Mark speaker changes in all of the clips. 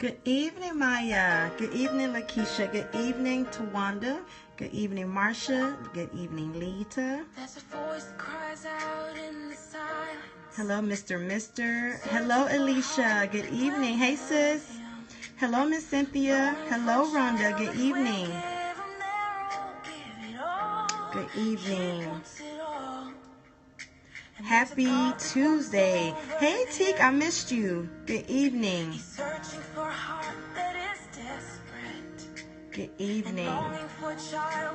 Speaker 1: Good evening, Maya. Good evening, Lakeisha. Good evening, Tawanda. Good evening, Marsha. Good evening, Lita. Hello, Mr. Hello, Alicia. Good evening. Hey, sis. Hello, Miss Cynthia. Hello, Rhonda. Good evening. Good evening. Happy Tuesday. Hey, Teek, I missed you. Good evening. Good evening.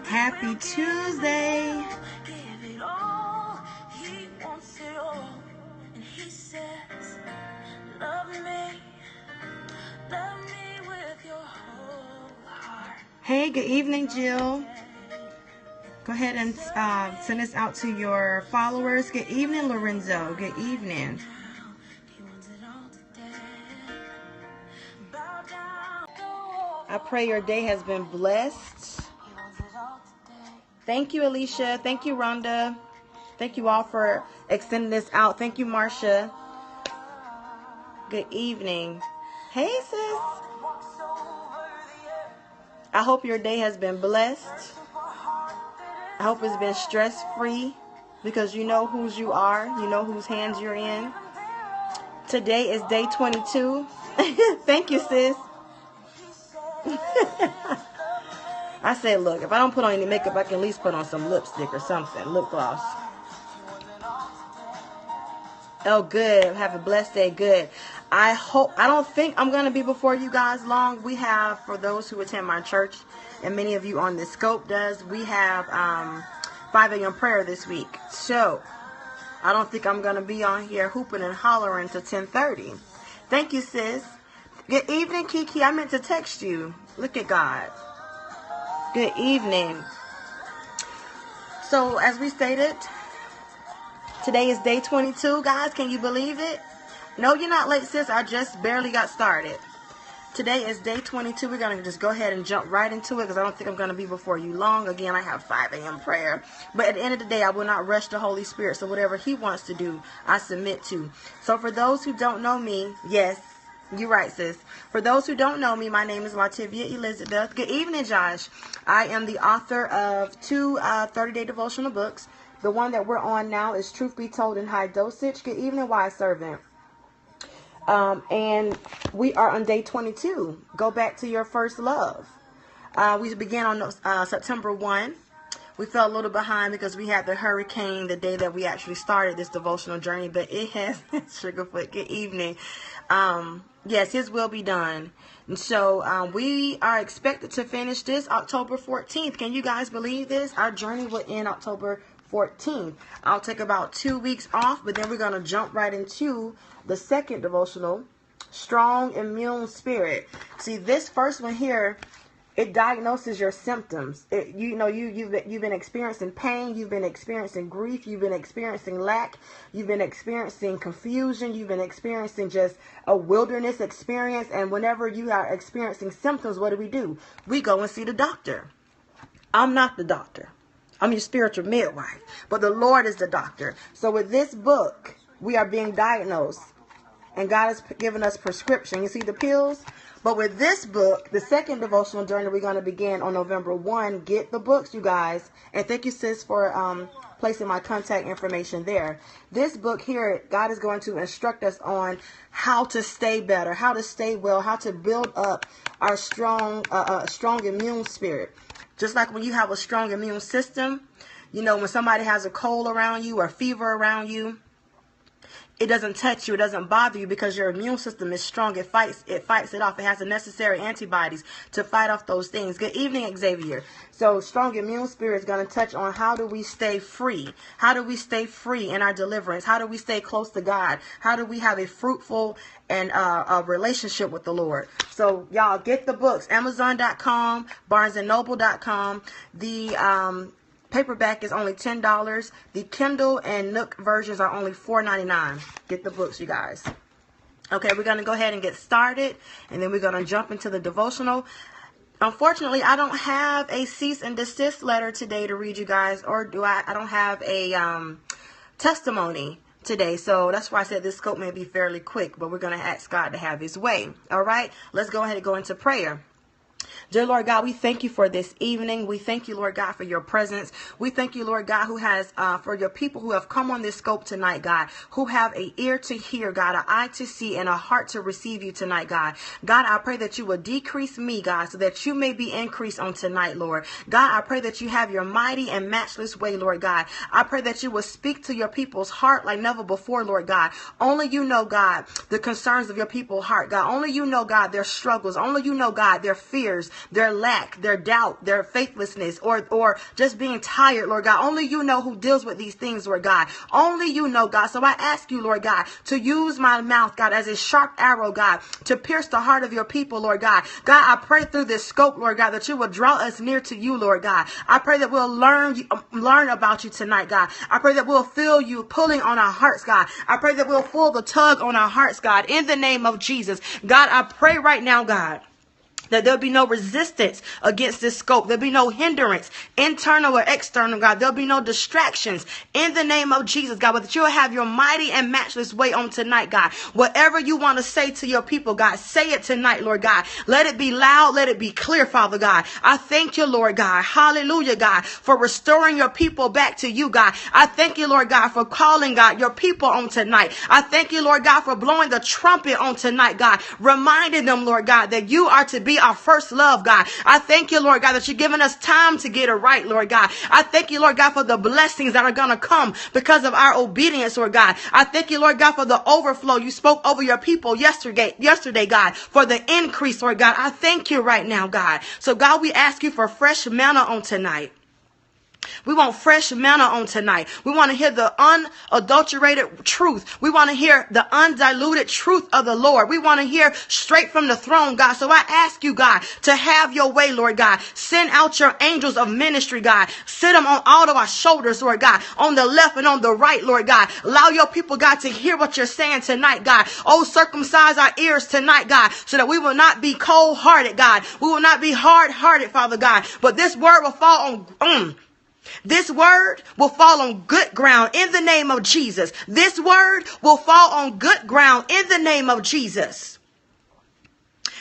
Speaker 1: Happy Tuesday. Hey, good evening, Jill. Go ahead and send this out to your followers. Good evening, Lorenzo. Good evening. I pray your day has been blessed. Thank you, Alicia. Thank you, Rhonda. Thank you all for extending this out. Thank you, Marsha. Good evening. Hey, sis. I hope your day has been blessed. I hope it's been stress-free because you know whose you are. You know whose hands you're in. Today is day 22. Thank you, sis. I said, look, if I don't put on any makeup, I can at least put on some lipstick or something. Lip gloss. Oh, good. Have a blessed day. Good. I don't think I'm going to be before you guys long. We have, for those who attend my church, and many of you on the scope does, we have 5 a.m. prayer this week. So, I don't think I'm going to be on here hooping and hollering till 10:30. Thank you, sis. Good evening, Kiki. I meant to text you. Look at God. Good evening. So, as we stated, today is day 22, guys. Can you believe it? No, you're not late, sis. I just barely got started. Today is day 22. We're going to just go ahead and jump right into it because I don't think I'm going to be before you long. Again, I have 5 a.m. prayer. But at the end of the day, I will not rush the Holy Spirit. So whatever He wants to do, I submit to. So for those who don't know me, yes, you're right, sis. For those who don't know me, my name is Lativia Elizabeth. Good evening, Josh. I am the author of 2 30-day devotional books. The one that we're on now is Truth Be Told in High Dosage. Good evening, Wise Servant. And we are on day 22. Go back to your first love. We began on September 1. We fell a little behind because we had the hurricane the day that we actually started this devotional journey. But it has, Sugarfoot, good evening. Yes, His will be done. And so we are expected to finish this October 14th. Can you guys believe this? Our journey will end October 14th. I'll take about 2 weeks off, but then we're going to jump right into the second devotional, Strong Immune Spirit. See, this first one here, it diagnoses your symptoms. You've been experiencing pain, you've been experiencing grief, you've been experiencing lack, you've been experiencing confusion, you've been experiencing just a wilderness experience, and whenever you are experiencing symptoms, what do? We go and see the doctor. I'm not the doctor. I'm your spiritual midwife, but the Lord is the doctor. So with this book, we are being diagnosed, and God has given us prescription. You see the pills? But with this book, the second devotional journey, we're going to begin on November 1. Get the books, you guys. And thank you, sis, for placing my contact information there. This book here, God is going to instruct us on how to stay better, how to stay well, how to build up our strong immune spirit. Just like when you have a strong immune system, you know, when somebody has a cold around you or fever around you, it doesn't touch you, it doesn't bother you because your immune system is strong. It fights it off. It has the necessary antibodies to fight off those things. Good evening, Xavier. So strong immune spirit is going to touch on how do we stay free? How do we stay free in our deliverance? How do we stay close to God? How do we have a fruitful and a relationship with the Lord? So y'all get the books. Amazon.com, BarnesandNoble.com. The paperback is only $10. The Kindle and Nook versions are only $4.99. Get the books, you guys. Okay, we're going to go ahead and get started, and then we're going to jump into the devotional. Unfortunately, I don't have a cease and desist letter today to read you guys, or I don't have a testimony today. So that's why I said this scope may be fairly quick, but we're going to ask God to have his way. All right, let's go ahead and go into prayer. Dear Lord God, we thank you for this evening. We thank you, Lord God, for your presence. We thank you, Lord God, who has for your people who have come on this scope tonight, God, who have an ear to hear, God, an eye to see, and a heart to receive you tonight, God. God, I pray that you will decrease me, God, so that you may be increased on tonight, Lord. God, I pray that you have your mighty and matchless way, Lord God. I pray that you will speak to your people's heart like never before, Lord God. Only you know, God, the concerns of your people's heart, God. Only you know, God, their struggles. Only you know, God, their fears, their lack, their doubt, their faithlessness, or just being tired, Lord God. Only you know who deals with these things, Lord God. Only you know, God. So I ask you, Lord God, to use my mouth, God, as a sharp arrow, God, to pierce the heart of your people, Lord God. God, I pray through this scope, Lord God, that you will draw us near to you, Lord God. I pray that we'll learn about you tonight, God. I pray that we'll feel you pulling on our hearts, God. I pray that we'll feel the tug on our hearts, God, in the name of Jesus. God, I pray right now, God, that there'll be no resistance against this scope. There'll be no hindrance, internal or external, God. There'll be no distractions in the name of Jesus, God. But that you'll have your mighty and matchless way on tonight, God. Whatever you want to say to your people, God, say it tonight, Lord God. Let it be loud. Let it be clear, Father God. I thank you, Lord God. Hallelujah, God, for restoring your people back to you, God. I thank you, Lord God, for calling, God, your people on tonight. I thank you, Lord God, for blowing the trumpet on tonight, God. Reminding them, Lord God, that you are to be our first love, God. I thank you, Lord God, that you're giving us time to get it right, Lord God. I thank you, Lord God, for the blessings that are going to come because of our obedience, Lord God. I thank you, Lord God, for the overflow you spoke over your people yesterday, God, for the increase, Lord God. I thank you right now, God. So, God, we ask you for fresh manna on tonight. We want fresh manna on tonight. We want to hear the unadulterated truth. We want to hear the undiluted truth of the Lord. We want to hear straight from the throne, God. So I ask you, God, to have your way, Lord God. Send out your angels of ministry, God. Sit them on all of our shoulders, Lord God, on the left and on the right, Lord God. Allow your people, God, to hear what you're saying tonight, God. Oh, circumcise our ears tonight, God, so that we will not be cold-hearted, God. We will not be hard-hearted, Father God. But this word will fall on... This word will fall on good ground in the name of Jesus. This word will fall on good ground in the name of Jesus.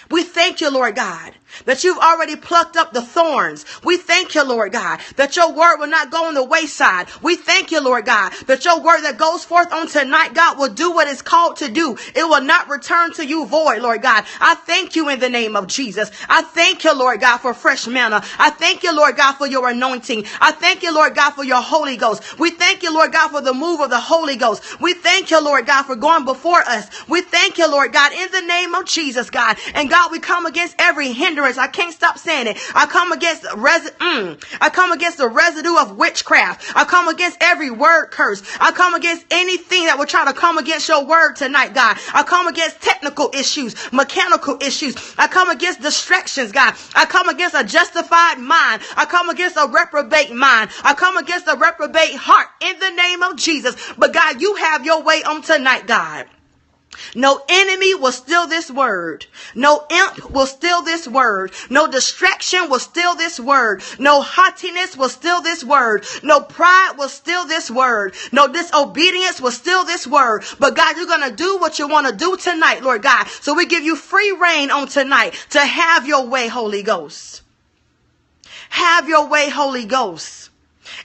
Speaker 1: We thank you, Lord God, that you've already plucked up the thorns. We thank you, Lord God, that your word will not go on the wayside. We thank you, Lord God, that your word that goes forth on tonight, God, will do what it's called to do. It will not return to you void, Lord God. I thank you in the name of Jesus. I thank you, Lord God, for fresh manna. I thank you, Lord God, for your anointing. I thank you, Lord God, for your Holy Ghost. We thank you, Lord God, for the move of the Holy Ghost. We thank you, Lord God, for going before us. We thank you, Lord God, in the name of Jesus, God. And God, we come against every hindrance. I can't stop saying it. I come against the residue of witchcraft. I come against every word curse. I come against anything that will try to come against your word tonight, God. I come against technical issues, mechanical issues. I come against distractions, God. I come against a justified mind. I come against a reprobate mind. I come against a reprobate heart in the name of Jesus. But God, you have your way on tonight, God. No enemy will steal this word. No imp will steal this word. No distraction will steal this word. No haughtiness will steal this word. No pride will steal this word. No disobedience will steal this word. But God, you're going to do what you want to do tonight, Lord God. So we give you free reign on tonight to have your way, Holy Ghost. Have your way, Holy Ghost.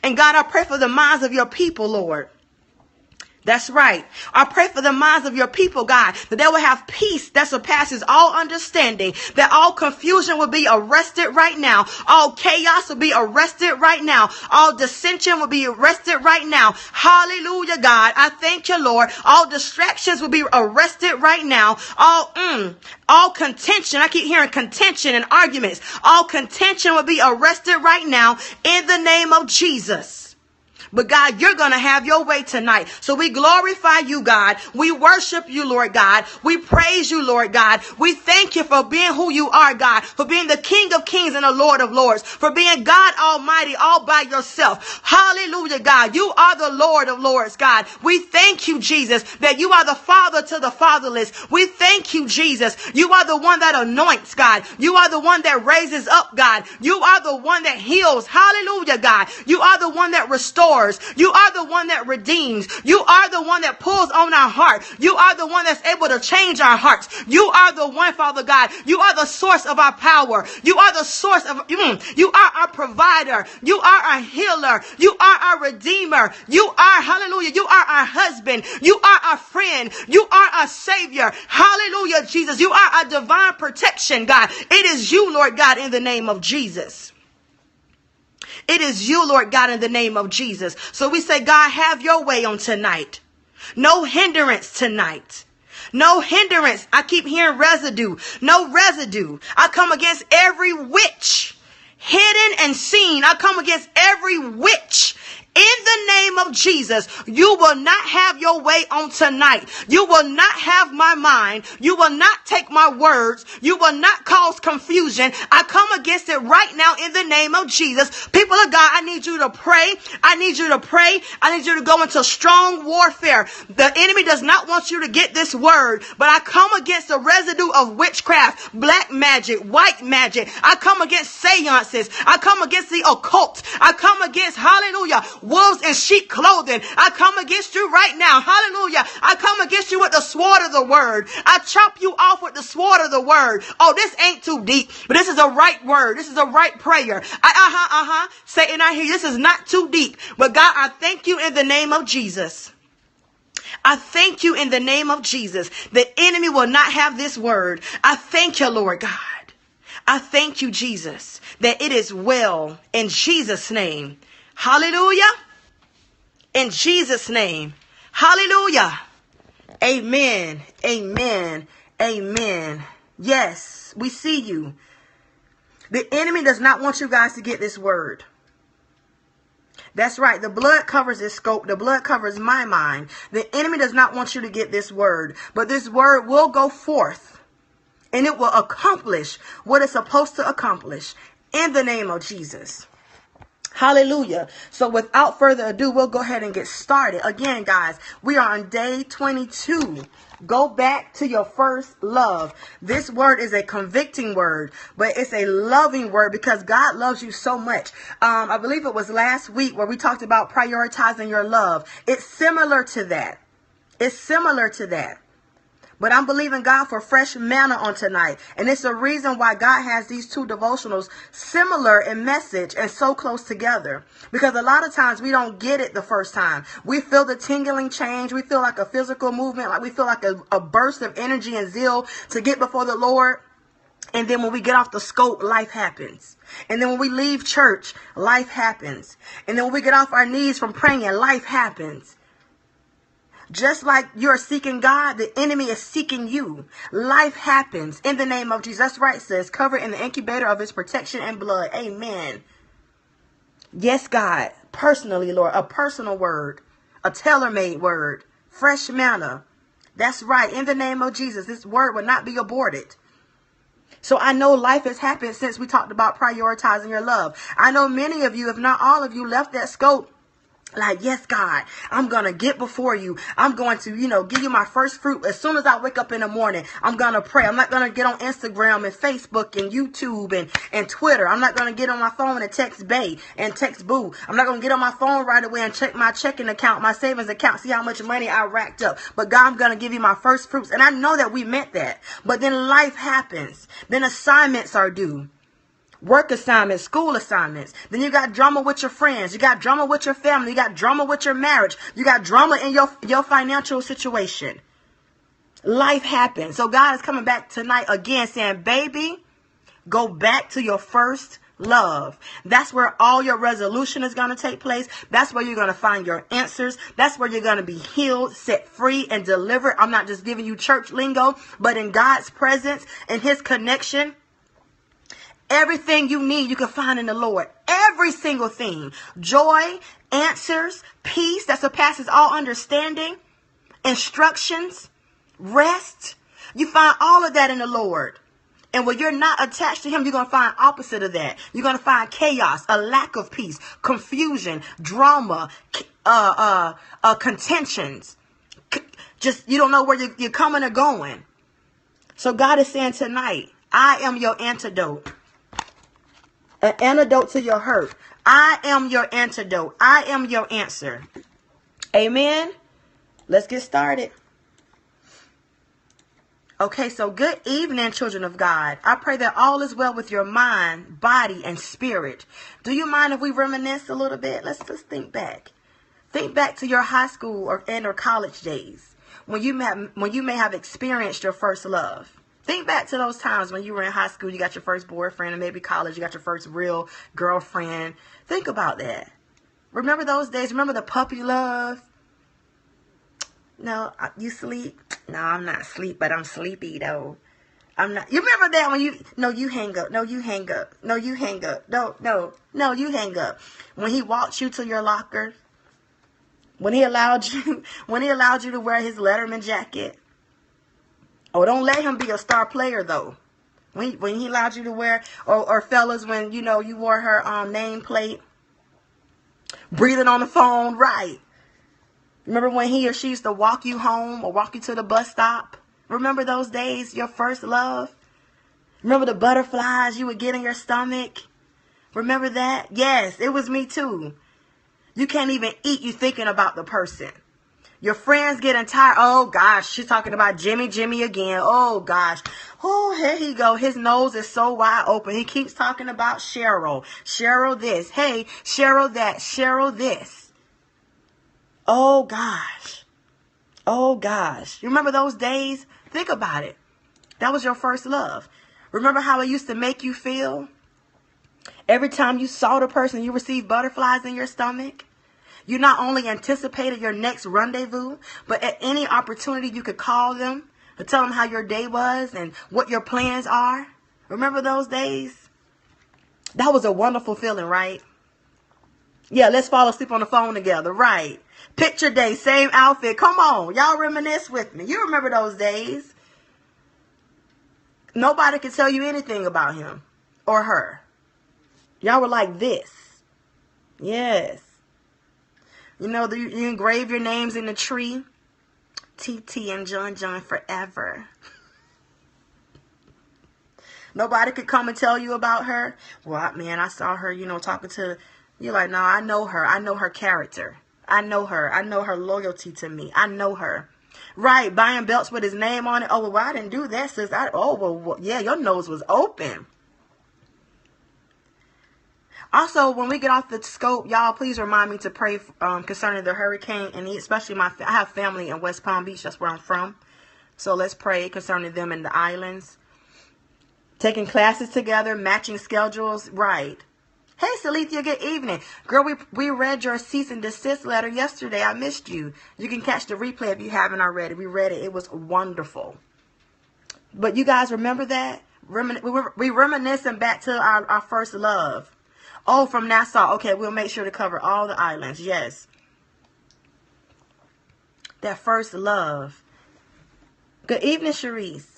Speaker 1: And God, I pray for the minds of your people, Lord. That's right. I pray for the minds of your people, God, that they will have peace that surpasses all understanding, that all confusion will be arrested right now. All chaos will be arrested right now. All dissension will be arrested right now. Hallelujah, God. I thank you, Lord. All distractions will be arrested right now. All contention. I keep hearing contention and arguments. All contention will be arrested right now in the name of Jesus. But God, you're going to have your way tonight. So we glorify you, God. We worship you, Lord God. We praise you, Lord God. We thank you for being who you are, God, for being the King of Kings and the Lord of Lords, for being God Almighty all by yourself. Hallelujah, God. You are the Lord of Lords, God. We thank you, Jesus, that you are the Father to the fatherless. We thank you, Jesus. You are the one that anoints, God. You are the one that raises up, God. You are the one that heals. Hallelujah, God. You are the one that restores. restores. You are the one that redeems. You are the one that pulls on our heart. You are the one that's able to change our hearts. You are the one, Father God. You are the source of our power. You are the source of, you are our provider. You are our healer. You are our redeemer. You are, hallelujah, you are our husband. You are our friend. You are our savior. Hallelujah, Jesus. You are our divine protection, God. It is you, Lord God, in the name of Jesus. It is you, Lord God, in the name of Jesus. So we say, God, have your way on tonight. No hindrance tonight. No hindrance. I keep hearing residue. No residue. I come against every witch, hidden and seen. I come against every witch. In the name of Jesus, you will not have your way on tonight. You will not have my mind. You will not take my words. You will not cause confusion. I come against it right now in the name of Jesus. People of God, I need you to pray. I need you to pray. I need you to go into strong warfare. The enemy does not want you to get this word, but I come against the residue of witchcraft, black magic, white magic. I come against seances. I come against the occult. I come against, hallelujah, wolves in sheep clothing. I come against you right now. Hallelujah. I come against you with the sword of the word. I chop you off with the sword of the word. Oh, this ain't too deep, but this is a right word. This is a right prayer. Satan, I hear you. This is not too deep. But God, I thank you in the name of Jesus. I thank you in the name of Jesus. The enemy will not have this word. I thank you, Lord God. I thank you, Jesus, that it is well in Jesus' name. Hallelujah. In Jesus' name. Hallelujah. Amen. Amen. Amen. Yes, we see you. The enemy does not want you guys to get this word. That's right. The blood covers his scope. The blood covers my mind. The enemy does not want you to get this word. But this word will go forth. And it will accomplish what it's supposed to accomplish. In the name of Jesus. Hallelujah. So without further ado, we'll go ahead and get started. Again, guys, we are on day 22. Go back to your first love. This word is a convicting word, but it's a loving word because God loves you so much. I believe it was last week where we talked about prioritizing your love. It's similar to that. It's similar to that. But I'm believing God for fresh manna on tonight. And it's the reason why God has these two devotionals similar in message and so close together. Because a lot of times we don't get it the first time. We feel the tingling change. We feel like a physical movement. Like we feel like a burst of energy and zeal to get before the Lord. And then when we get off the scope, life happens. And then when we leave church, life happens. And then when we get off our knees from praying, life happens. Just like you're seeking God, the enemy is seeking you. Life happens in the name of Jesus. That's right, sis. Cover in the incubator of his protection and blood. Amen. Yes, God. Personally, Lord. A personal word. A tailor-made word. Fresh manna. That's right. In the name of Jesus, this word will not be aborted. So I know life has happened since we talked about prioritizing your love. I know many of you, if not all of you, left that scope. Like, yes, God, I'm going to get before you. I'm going to, give you my first fruit. As soon as I wake up in the morning, I'm going to pray. I'm not going to get on Instagram and Facebook and YouTube and Twitter. I'm not going to get on my phone and text Bae and text Boo. I'm not going to get on my phone right away and check my checking account, my savings account, see how much money I racked up. But God, I'm going to give you my first fruits. And I know that we meant that. But then life happens. Then assignments are due. Work assignments, school assignments. Then you got drama with your friends. You got drama with your family. You got drama with your marriage. You got drama in your financial situation. Life happens. So God is coming back tonight again saying, baby, go back to your first love. That's where all your resolution is going to take place. That's where you're going to find your answers. That's where you're going to be healed, set free, and delivered. I'm not just giving you church lingo, but in God's presence and his connection. Everything you need, you can find in the Lord. Every single thing. Joy, answers, peace that surpasses all understanding, instructions, rest. You find all of that in the Lord. And when you're not attached to him, you're going to find opposite of that. You're going to find chaos, a lack of peace, confusion, drama, contentions. Just, you don't know where you're coming or going. So God is saying tonight, I am your antidote. An antidote to your hurt. I am your antidote. I am your answer. Amen. Let's get started. Okay, so good evening, children of God. I pray that all is well with your mind, body, and spirit. Do you mind if we reminisce a little bit? Let's just think back. Think back to your high school or college days when you may have experienced your first love. Think back to those times when you were in high school, you got your first boyfriend, and maybe college, you got your first real girlfriend. Think about that. Remember those days? Remember the puppy love? No, you sleep? No, I'm not asleep, but I'm sleepy though. I'm not. You remember that when you hang up. No, you hang up. No, you hang up. No, you hang up. When he walked you to your locker, when he allowed you to wear his Letterman jacket. Oh, don't let him be a star player though. When he allowed you to wear, or fellas, when you wore her nameplate, breathing on the phone, right? Remember when he or she used to walk you home or walk you to the bus stop? Remember those days, your first love? Remember the butterflies you would get in your stomach? Remember that? Yes, it was me too. You can't even eat, you thinking about the person. Your friends getting tired. Oh gosh, she's talking about Jimmy again. Oh gosh. Oh, here he go. His nose is so wide open. He keeps talking about Cheryl. Cheryl this. Hey, Cheryl that. Cheryl this. Oh gosh. Oh gosh. You remember those days? Think about it. That was your first love. Remember how it used to make you feel? Every time you saw the person, you received butterflies in your stomach. You not only anticipated your next rendezvous, but at any opportunity you could call them to tell them how your day was and what your plans are. Remember those days? That was a wonderful feeling, right? Yeah, let's fall asleep on the phone together, right? Picture day, same outfit. Come on, y'all reminisce with me. You remember those days. Nobody could tell you anything about him or her. Y'all were like this. Yes. You engrave your names in the tree. TT and John forever. Nobody could come and tell you about her. Well, man, I saw her, talking to... You're like, no, I know her. I know her character. I know her. I know her loyalty to me. I know her. Right, buying belts with his name on it. Oh, well, I didn't do that, sis. Yeah, your nose was open. Also, when we get off the scope, y'all, please remind me to pray concerning the hurricane. And especially I have family in West Palm Beach. That's where I'm from. So let's pray concerning them in the islands. Taking classes together, matching schedules. Right. Hey, Salithia, good evening. Girl, we read your cease and desist letter yesterday. I missed you. You can catch the replay if you haven't already. We read it. It was wonderful. But you guys remember that? We reminiscing back to our first love. Oh, from Nassau. Okay, we'll make sure to cover all the islands. Yes. That first love. Good evening, Sharice.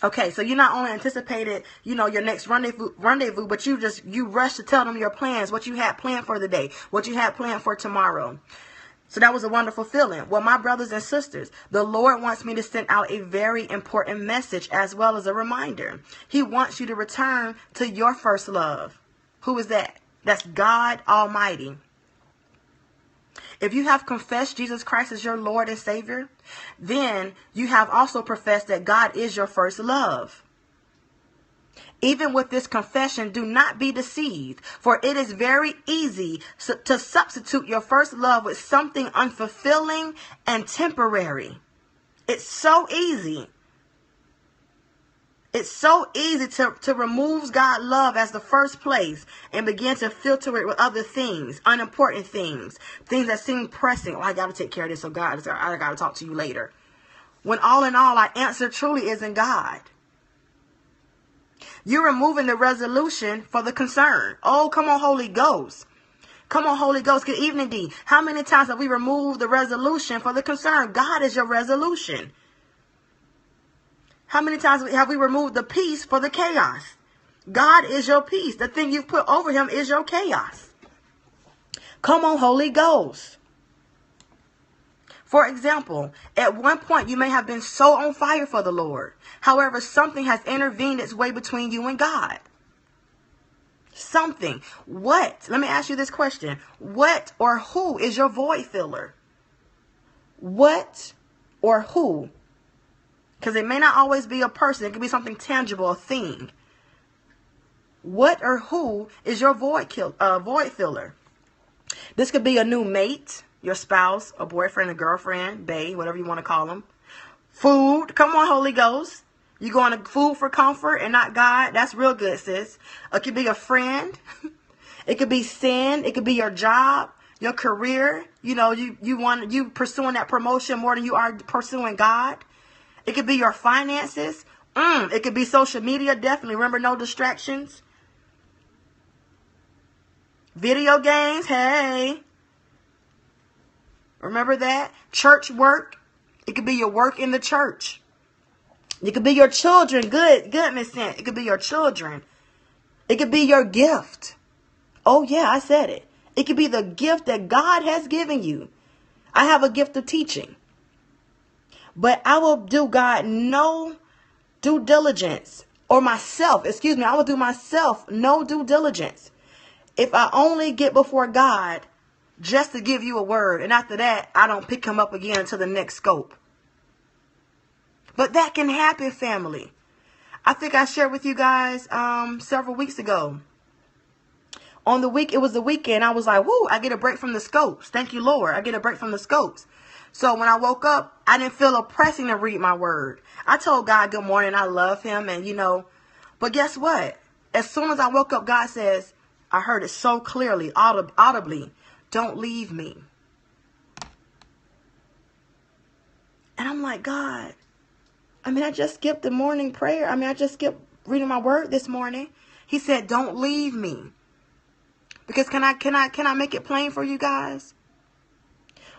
Speaker 1: Okay, so you not only anticipated, your next rendezvous, but you rushed to tell them your plans, what you had planned for the day, what you had planned for tomorrow. So that was a wonderful feeling. Well, my brothers and sisters, the Lord wants me to send out a very important message as well as a reminder. He wants you to return to your first love. Who is that? That's God Almighty. If you have confessed Jesus Christ as your Lord and Savior, then you have also professed that God is your first love. Even with this confession, do not be deceived, for it is very easy to substitute your first love with something unfulfilling and temporary. It's so easy. It's so easy to remove God's love as the first place and begin to filter it with other things, unimportant things that seem pressing. Oh, I got to take care of this, so God, I got to talk to you later. When all in all, our answer truly is in God. You're removing the resolution for the concern. Oh, come on, Holy Ghost. Come on, Holy Ghost. Good evening, D. How many times have we removed the resolution for the concern? God is your resolution. How many times have we removed the peace for the chaos? God is your peace. The thing you've put over him is your chaos. Come on, Holy Ghost. For example, at one point you may have been so on fire for the Lord. However, something has intervened its way between you and God. Something. What? Let me ask you this question. What or who is your void filler? What or who? Because it may not always be a person. It could be something tangible, a thing. What or who is your void filler? This could be a new mate, your spouse, a boyfriend, a girlfriend, bae, whatever you want to call them. Food. Come on, Holy Ghost. You going to food for comfort and not God? That's real good, sis. It could be a friend. It could be sin. It could be your job, your career. You know, you pursuing that promotion more than you are pursuing God. It could be your finances. It could be social media. Definitely. Remember, no distractions. Video games. Hey. Remember that? Church work. It could be your work in the church. It could be your children. Good, Miss Cent. It could be your children. It could be your gift. Oh, yeah, I said it. It could be the gift that God has given you. I have a gift of teaching. But I will do God no due diligence. Or myself, I will do myself no due diligence. If I only get before God just to give you a word. And after that, I don't pick him up again to the next scope. But that can happen, family. I think I shared with you guys several weeks ago. It was the weekend. I was like, whoo, I get a break from the scopes. Thank you, Lord. I get a break from the scopes. So when I woke up, I didn't feel a pressing to read my word. I told God good morning. I love him. And, but guess what? As soon as I woke up, God says, I heard it so clearly, audibly, don't leave me. And I'm like, God. I just skipped the morning prayer. I just skipped reading my word this morning. He said, don't leave me. Because can I make it plain for you guys?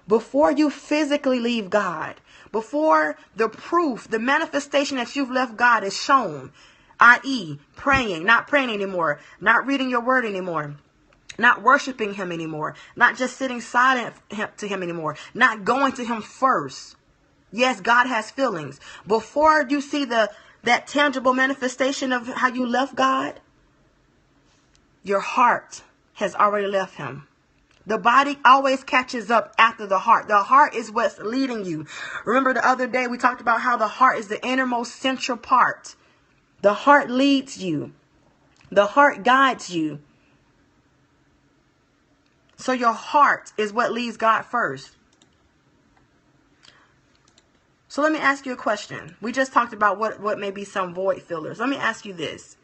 Speaker 1: Before you physically leave God, before the proof, the manifestation that you've left God is shown, i.e. praying, not praying anymore, not reading your word anymore, not worshiping him anymore, not just sitting silent to him anymore, not going to him first. Yes, God has feelings. Before you see that tangible manifestation of how you left God, your heart has already left him. The body always catches up after the heart. The heart is what's leading you. Remember the other day we talked about how the heart is the innermost central part. The heart leads you. The heart guides you. So your heart is what leads God first. So let me ask you a question. We just talked about what may be some void fillers. Let me ask you this.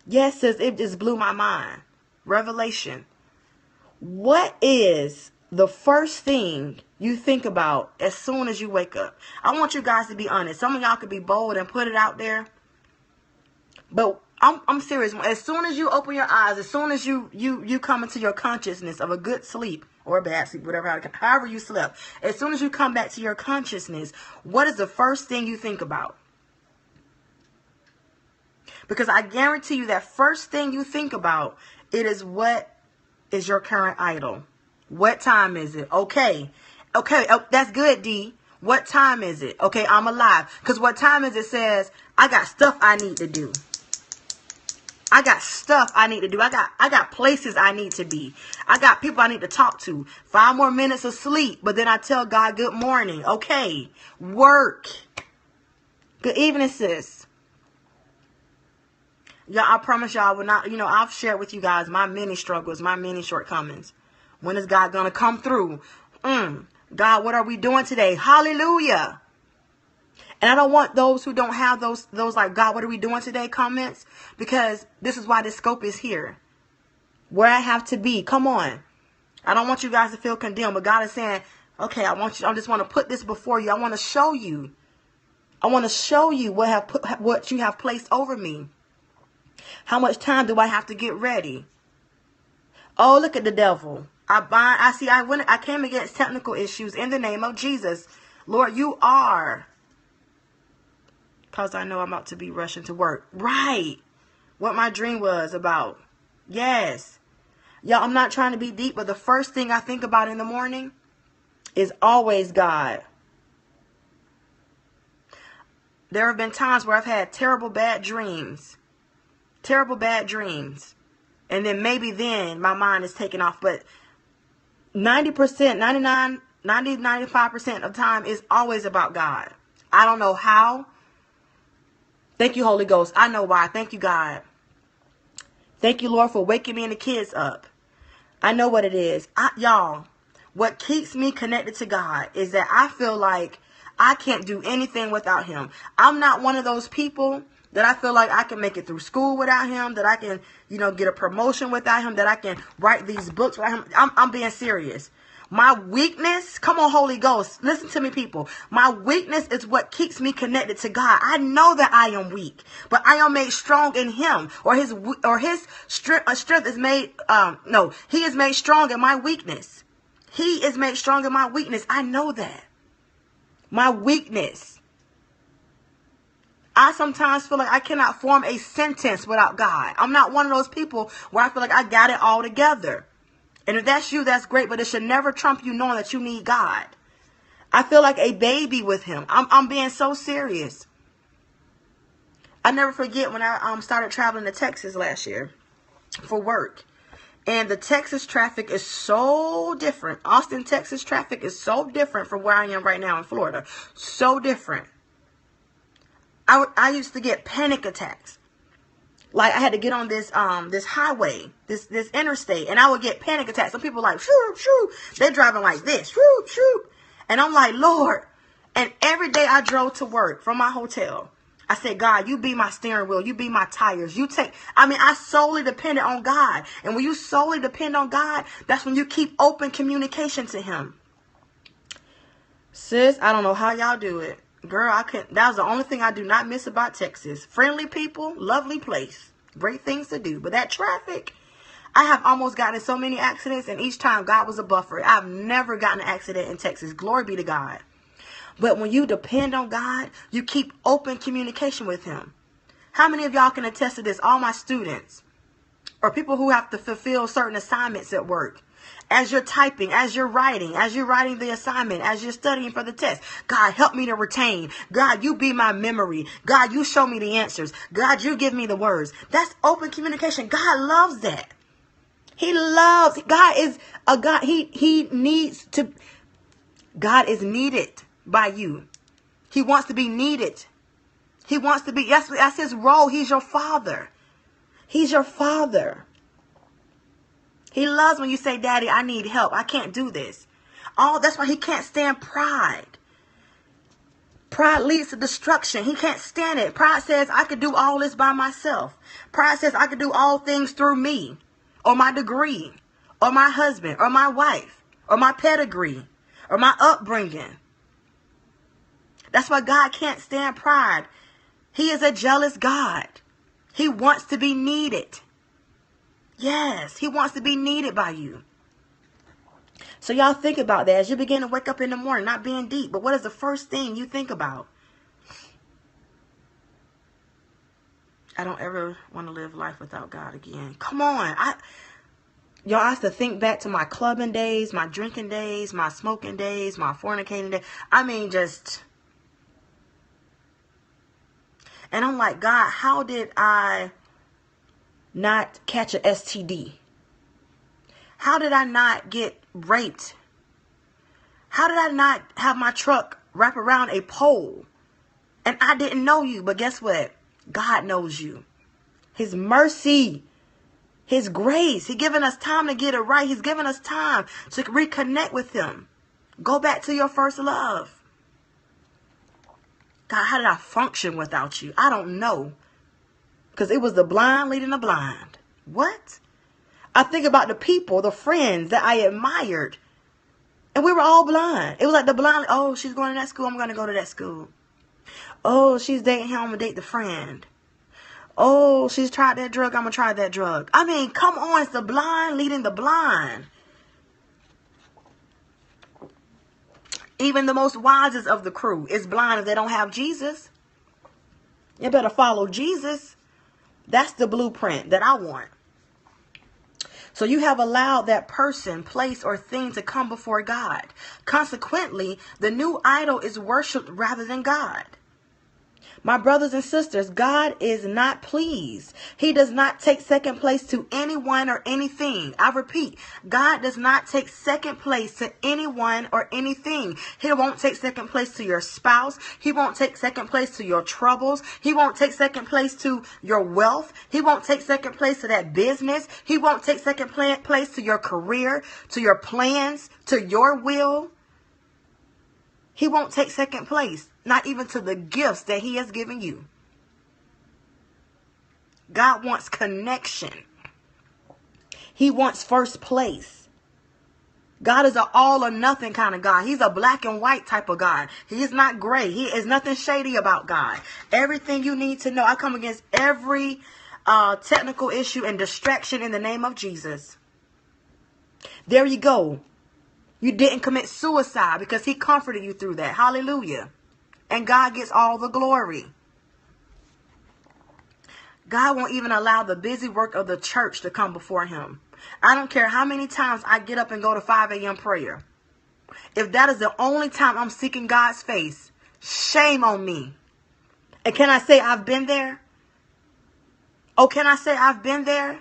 Speaker 1: Yes, sis, it just blew my mind. Revelation. What is the first thing you think about as soon as you wake up? I want you guys to be honest. Some of y'all could be bold and put it out there. But I'm serious. As soon as you open your eyes, as soon as you come into your consciousness of a good sleep or a bad sleep, however you slept, as soon as you come back to your consciousness, what is the first thing you think about? Because I guarantee you that first thing you think about, it is what is your current idol. What time is it? Okay, that's good, D. What time is it? Okay, I'm alive. Because what time is it says, I got stuff I need to do. I got stuff I need to do. I got places I need to be. I got people I need to talk to. 5 more minutes of sleep, but then I tell God good morning. Okay, work. Good evening, sis. Y'all, I promise y'all, I've shared with you guys my many struggles, my many shortcomings. When is God going to come through? God, what are we doing today? Hallelujah. And I don't want those who don't have those like, God, what are we doing today comments? Because this is why this scope is here. Where I have to be. Come on. I don't want you guys to feel condemned. But God is saying, okay, I just want to put this before you. I want to show you. I want to show you what you have placed over me. How much time do I have to get ready? Oh, look at the devil. I came against technical issues in the name of Jesus. Lord, you are. Because I know I'm about to be rushing to work. Right. What my dream was about. Yes. Y'all, I'm not trying to be deep, but the first thing I think about in the morning is always God. There have been times where I've had terrible bad dreams. Terrible bad dreams. And then maybe then my mind is taken off. But 90%, 99, 90, 95% of time is always about God. I don't know how. Thank you, Holy Ghost. I know why. Thank you, God. Thank you, Lord, for waking me and the kids up. I know what it is. Y'all, what keeps me connected to God is that I feel like I can't do anything without him. I'm not one of those people that I feel like I can make it through school without him, that I can, get a promotion without him, that I can write these books without him. I'm being serious. My weakness, come on, Holy Ghost, listen to me, people. My weakness is what keeps me connected to God. I know that I am weak, but I am made strong in him, or his strength is made, he is made strong in my weakness. He is made strong in my weakness. I know that. My weakness. I sometimes feel like I cannot form a sentence without God. I'm not one of those people where I feel like I got it all together. And if that's you, that's great, but it should never trump you knowing that you need God. I feel like a baby with him. I'm being so serious. I never forget when I started traveling to Texas last year for work. And the Texas traffic is so different. Austin, Texas traffic is so different from where I am right now in Florida. So different. I used to get panic attacks. Like I had to get on this highway, this interstate, and I would get panic attacks. Some people like, shoo, shoo. They're driving like this, shoo, shoo. And I'm like, Lord. And every day I drove to work from my hotel, I said, God, you be my steering wheel. You be my tires. I solely depended on God. And when you solely depend on God, that's when you keep open communication to him. Sis, I don't know how y'all do it. Girl, that was the only thing I do not miss about Texas. Friendly people, lovely place, great things to do. But that traffic, I have almost gotten in so many accidents, and each time God was a buffer. I've never gotten an accident in Texas. Glory be to God. But when you depend on God, you keep open communication with him. How many of y'all can attest to this? All my students or people who have to fulfill certain assignments at work. As you're typing, as you're writing the assignment, as you're studying for the test, God, help me to retain. God, you be my memory. God, you show me the answers. God, you give me the words. That's open communication. God loves that. God is a God. God is needed by you. He wants to be needed. He wants to be, that's his role. He's your father. He's your father. He loves when you say, Daddy, I need help. I can't do this. That's why he can't stand pride. Pride leads to destruction. He can't stand it. Pride says, I could do all this by myself. Pride says, I could do all things through me, or my degree, or my husband, or my wife, or my pedigree, or my upbringing. That's why God can't stand pride. He is a jealous God. He wants to be needed. Yes, he wants to be needed by you. So y'all think about that as you begin to wake up in the morning, not being deep. But what is the first thing you think about? I don't ever want to live life without God again. Come on. Y'all, I have to think back to my clubbing days, my drinking days, my smoking days, my fornicating days. And I'm like, God, how did I not catch an STD? How did I not get raped? How did I not have my truck wrap around a pole? And I didn't know you, but guess what? God knows you. His mercy, his grace, he given us time to get it right. He's given us time to reconnect with him. Go back to your first love. God, how did I function without you? I don't know. Because it was the blind leading the blind. What? I think about the people, the friends that I admired. And we were all blind. It was like the blind, oh, she's going to that school, I'm going to go to that school. Oh, she's dating him, I'm going to date the friend. Oh, she's tried that drug, I'm going to try that drug. I mean, come on, it's the blind leading the blind. Even the most wisest of the crew is blind if they don't have Jesus. You better follow Jesus. That's the blueprint that I want. So you have allowed that person, place, or thing to come before God. Consequently, the new idol is worshipped rather than God. My brothers and sisters, God is not pleased. He does not take second place to anyone or anything. I repeat, God does not take second place to anyone or anything. He won't take second place to your spouse. He won't take second place to your troubles. He won't take second place to your wealth. He won't take second place to that business. He won't take second place to your career, to your plans, to your will. He won't take second place, not even to the gifts that he has given you. God wants connection. He wants first place. God is an all or nothing kind of God. He's a black and white type of God. He is not gray. He is nothing shady about God. Everything you need to know. I come against every technical issue and distraction in the name of Jesus. There you go. You didn't commit suicide because he comforted you through that. Hallelujah. And God gets all the glory. God won't even allow the busy work of the church to come before him. I don't care how many times I get up and go to 5 a.m. prayer. If that is the only time I'm seeking God's face, shame on me. And can I say I've been there? Oh, can I say I've been there?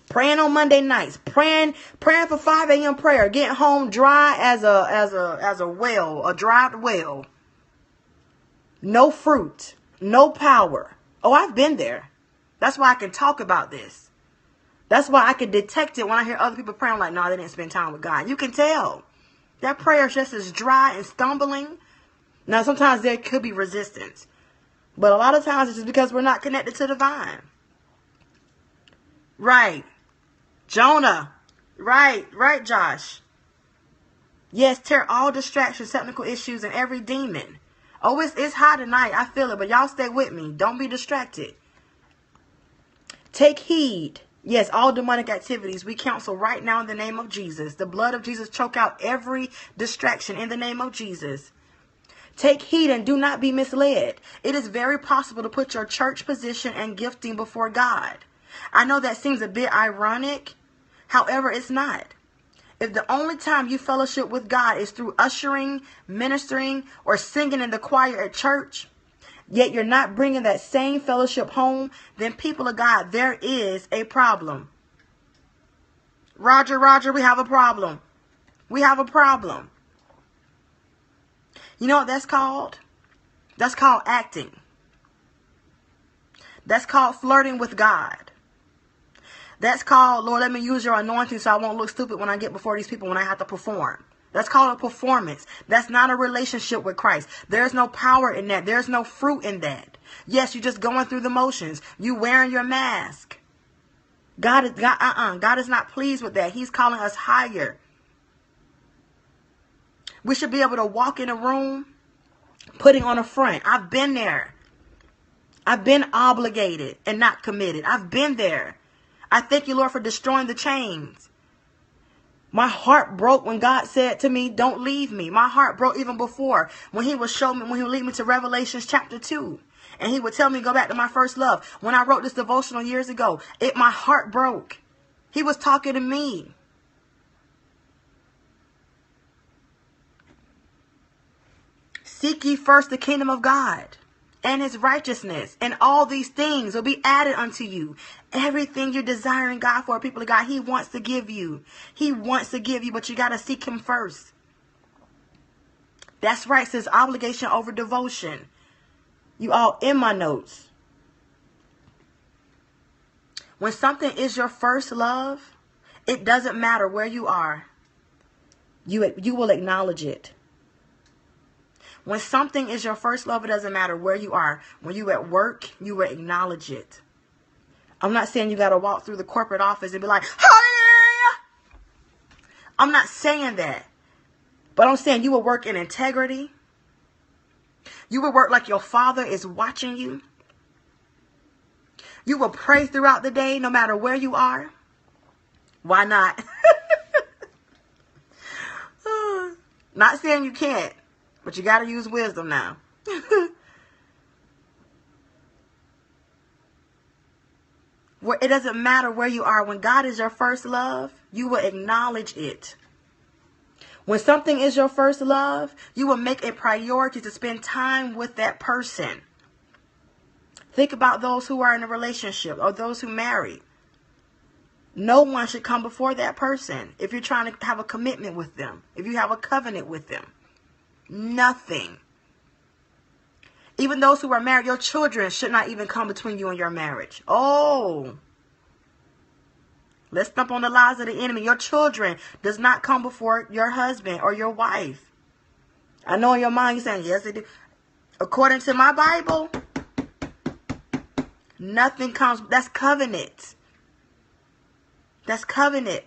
Speaker 1: Praying on Monday nights, praying for 5 a.m. prayer, getting home dry as a well, a dried well. No fruit, no power. Oh, I've been there. That's why I can talk about this. That's why I can detect it when I hear other people praying like, no, they didn't spend time with God. You can tell. That prayer is just as dry and stumbling. Now, sometimes there could be resistance. But a lot of times it's just because we're not connected to the vine. Right. Jonah. Right, Josh. Yes, tear all distractions, technical issues, and every demon. Oh, it's hot tonight. I feel it, but y'all stay with me. Don't be distracted. Take heed. Yes, all demonic activities we counsel right now in the name of Jesus. The blood of Jesus choke out every distraction in the name of Jesus. Take heed and do not be misled. It is very possible to put your church position and gifting before God. I know that seems a bit ironic. However, it's not. If the only time you fellowship with God is through ushering, ministering, or singing in the choir at church, yet you're not bringing that same fellowship home, then people of God, there is a problem. Roger, we have a problem. We have a problem. You know what that's called? That's called acting. That's called flirting with God. That's called, Lord, let me use your anointing so I won't look stupid when I get before these people when I have to perform. That's called a performance. That's not a relationship with Christ. There's no power in that. There's no fruit in that. Yes, you're just going through the motions. You wearing your mask. God is not pleased with that. He's calling us higher. We should be able to walk in a room putting on a front. I've been there. I've been obligated and not committed. I've been there. I thank you, Lord, for destroying the chains. My heart broke when God said to me, don't leave me. My heart broke even before when he would lead me to Revelations chapter 2. And he would tell me to go back to my first love. When I wrote this devotional years ago, my heart broke. He was talking to me. Seek ye first the kingdom of God and his righteousness, and all these things will be added unto you. Everything you're desiring God for, people of God, he wants to give you. He wants to give you, but you got to seek him first. That's right, says obligation over devotion. You all in my notes. When something is your first love, it doesn't matter where you are. You will acknowledge it. When something is your first love, it doesn't matter where you are. When you at work, you will acknowledge it. I'm not saying you got to walk through the corporate office and be like, hallelujah. I'm not saying that. But I'm saying you will work in integrity. You will work like your Father is watching you. You will pray throughout the day no matter where you are. Why not? Not saying you can't. But you got to use wisdom now. It doesn't matter where you are. When God is your first love, you will acknowledge it. When something is your first love, you will make a priority to spend time with that person. Think about those who are in a relationship or those who marry. No one should come before that person if you're trying to have a commitment with them, if you have a covenant with them. Nothing. Even those who are married, your children should not even come between you and your marriage. Oh, let's stomp on the lies of the enemy. Your children does not come before your husband or your wife. I know in your mind you're saying, yes, they do. According to my Bible, nothing comes. That's covenant. That's covenant.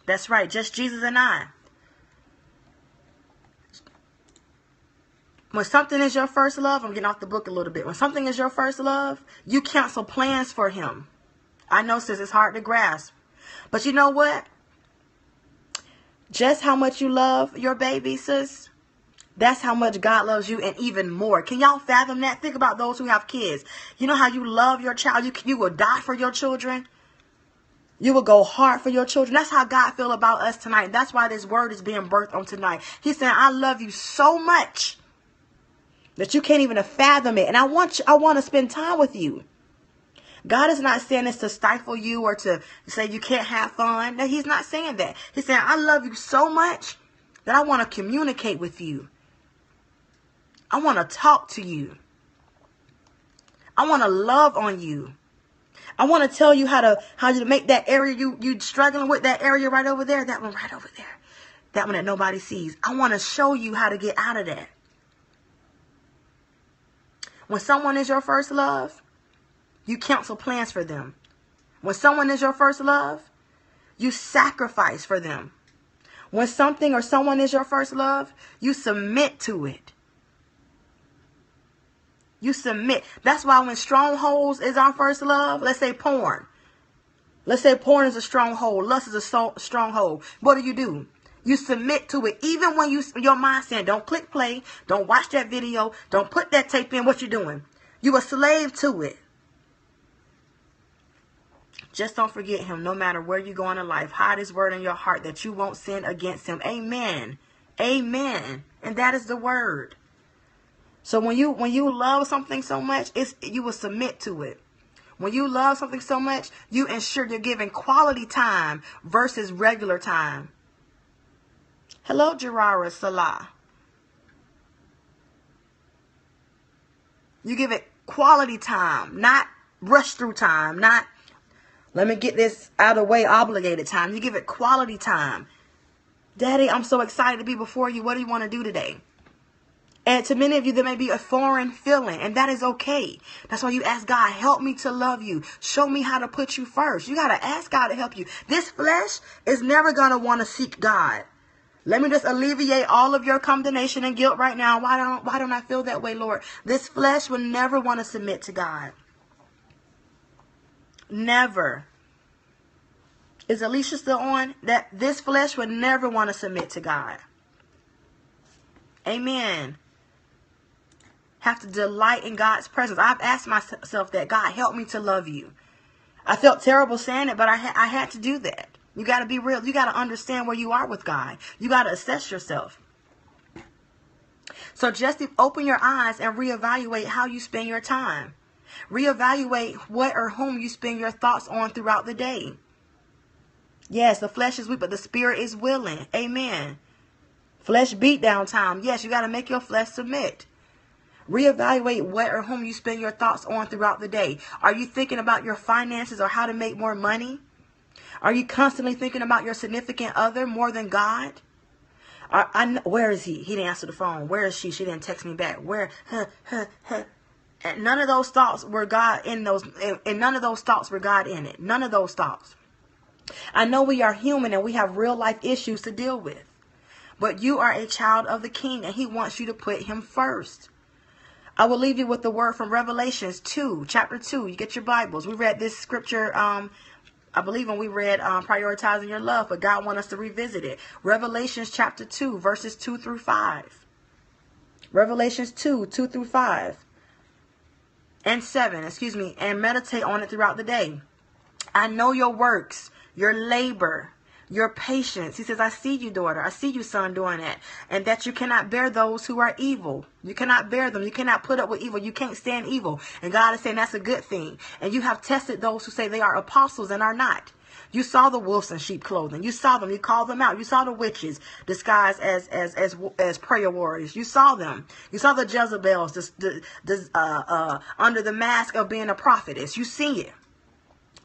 Speaker 1: That's right. Just Jesus and I. When something is your first love, I'm getting off the book a little bit. When something is your first love, you cancel plans for him. I know, sis, it's hard to grasp. But you know what? Just how much you love your baby, sis, that's how much God loves you, and even more. Can y'all fathom that? Think about those who have kids. You know how you love your child? You will die for your children. You will go hard for your children. That's how God feels about us tonight. That's why this word is being birthed on tonight. He's saying, I love you so much that you can't even fathom it. And I want to spend time with you. God is not saying this to stifle you or to say you can't have fun. No, he's not saying that. He's saying, I love you so much that I want to communicate with you. I want to talk to you. I want to love on you. I want to tell you how to make that area you struggling with, that area right over there, that one right over there, that one that nobody sees. I want to show you how to get out of that. When someone is your first love, you cancel plans for them. When someone is your first love, you sacrifice for them. When something or someone is your first love, you submit to it. You submit. That's why when strongholds is our first love, let's say porn. Let's say porn is a stronghold. Lust is a stronghold. What do? You submit to it. Even when your mind saying, don't click play, don't watch that video, don't put that tape in, what you doing? You a slave to it. Just don't forget him no matter where you go in life. Hide his word in your heart that you won't sin against him. Amen. Amen. And that is the word. So when you love something so much, you will submit to it. When you love something so much, you ensure you're giving quality time versus regular time. Hello, Gerara Salah. You give it quality time, not rush through time, not let me get this out of the way, obligated time. You give it quality time. Daddy, I'm so excited to be before you. What do you want to do today? And to many of you, there may be a foreign feeling, and that is okay. That's why you ask God, help me to love you. Show me how to put you first. You got to ask God to help you. This flesh is never going to want to seek God. Let me just alleviate all of your condemnation and guilt right now. Why don't I feel that way, Lord? This flesh will never want to submit to God. Never. Is Alicia still on? That this flesh would never want to submit to God. Amen. Have to delight in God's presence. I've asked myself that, God, help me to love you. I felt terrible saying it, but I had to do that. You got to be real. You got to understand where you are with God. You got to assess yourself. So just open your eyes and reevaluate how you spend your time. Reevaluate what or whom you spend your thoughts on throughout the day. Yes, the flesh is weak, but the spirit is willing. Amen. Flesh beat down time. Yes, you got to make your flesh submit. Reevaluate what or whom you spend your thoughts on throughout the day. Are you thinking about your finances or how to make more money? Are you constantly thinking about your significant other more than God? Where is he? He didn't answer the phone. Where is she? She didn't text me back. Where? And none of those thoughts were God in those. And none of those thoughts were God in it. None of those thoughts. I know we are human and we have real life issues to deal with. But you are a child of the King and he wants you to put him first. I will leave you with the word from Revelations 2, chapter 2. You get your Bibles. We read this scripture, I believe when we read Prioritizing Your Love, but God wants us to revisit it. Revelations chapter 2, verses 2 through 5. Revelations 2, 2 through 5. And 7, and meditate on it throughout the day. I know your works, your labor, your patience. He says, I see you, daughter. I see you, son, doing that. And that you cannot bear those who are evil. You cannot bear them. You cannot put up with evil. You can't stand evil. And God is saying that's a good thing. And you have tested those who say they are apostles and are not. You saw the wolves in sheep clothing. You saw them. You called them out. You saw the witches disguised as prayer warriors. You saw them. You saw the Jezebels under the mask of being a prophetess. You see it.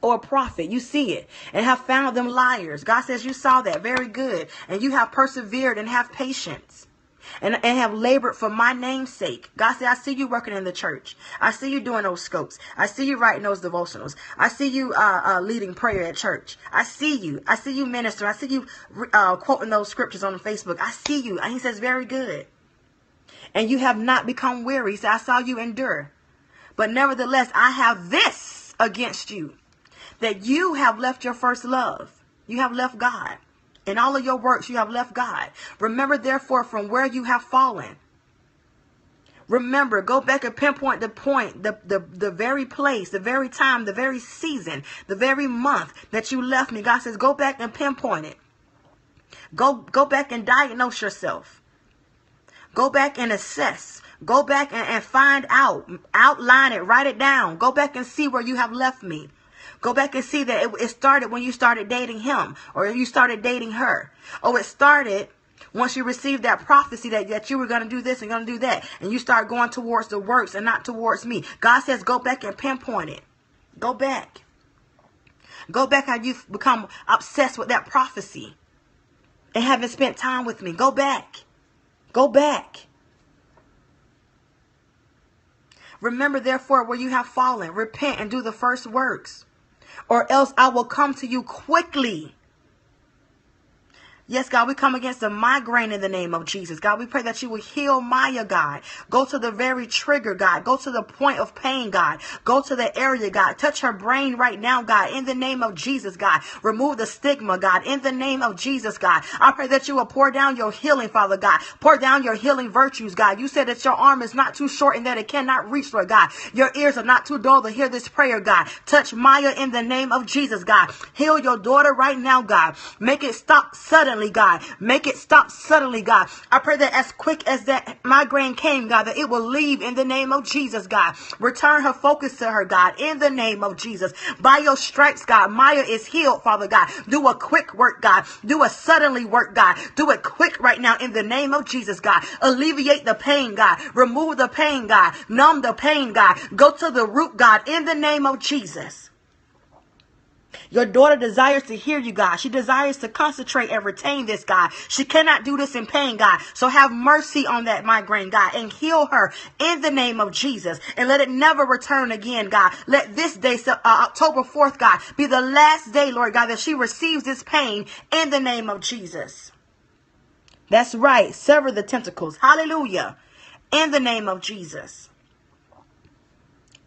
Speaker 1: Or a prophet. You see it. And have found them liars. God says you saw that. Very good. And you have persevered and have patience. And have labored for my name's sake. God said, I see you working in the church. I see you doing those scopes. I see you writing those devotionals. I see you leading prayer at church. I see you. I see you minister. I see you quoting those scriptures on Facebook. I see you. And he says, very good. And you have not become weary. He said, I saw you endure. But nevertheless, I have this against you, that you have left your first love. You have left God. In all of your works, you have left God. Remember, therefore, from where you have fallen. Remember, go back and pinpoint the point, the very place, the very time, the very season, the very month that you left me. God says, go back and pinpoint it. Go back and diagnose yourself. Go back and assess. Go back and find out. Outline it. Write it down. Go back and see where you have left me. Go back and see that it started when you started dating him, or you started dating her. Oh, it started once you received that prophecy that you were going to do this and going to do that. And you start going towards the works and not towards me. God says, go back and pinpoint it. Go back. Go back how you've become obsessed with that prophecy and haven't spent time with me. Go back. Go back. Remember, therefore, where you have fallen. Repent and do the first works. Or else I will come to you quickly. Yes, God, we come against the migraine in the name of Jesus. God, we pray that you will heal Maya, God. Go to the very trigger, God. Go to the point of pain, God. Go to the area, God. Touch her brain right now, God, in the name of Jesus, God. Remove the stigma, God, in the name of Jesus, God. I pray that you will pour down your healing, Father God. Pour down your healing virtues, God. You said that your arm is not too short and that it cannot reach, Lord God. Your ears are not too dull to hear this prayer, God. Touch Maya in the name of Jesus, God. Heal your daughter right now, God. Make it stop suddenly, God. Make it stop suddenly, God. I pray that as quick as that migraine came, God, that it will leave in the name of Jesus, God. Return her focus to her, God, in the name of Jesus. By your stripes, God, Maya is healed, Father God. Do a quick work, God. Do a suddenly work, God. Do it quick right now in the name of Jesus, God. Alleviate the pain, God. Remove the pain, God. Numb the pain, God. Go to the root, God, in the name of Jesus. Your daughter desires to hear you, God. She desires to concentrate and retain this, God. She cannot do this in pain, God. So have mercy on that migraine, God, and heal her in the name of Jesus. And let it never return again, God. Let this day, October 4th, God, be the last day, Lord God, that she receives this pain in the name of Jesus. That's right. Sever the tentacles. Hallelujah. In the name of Jesus.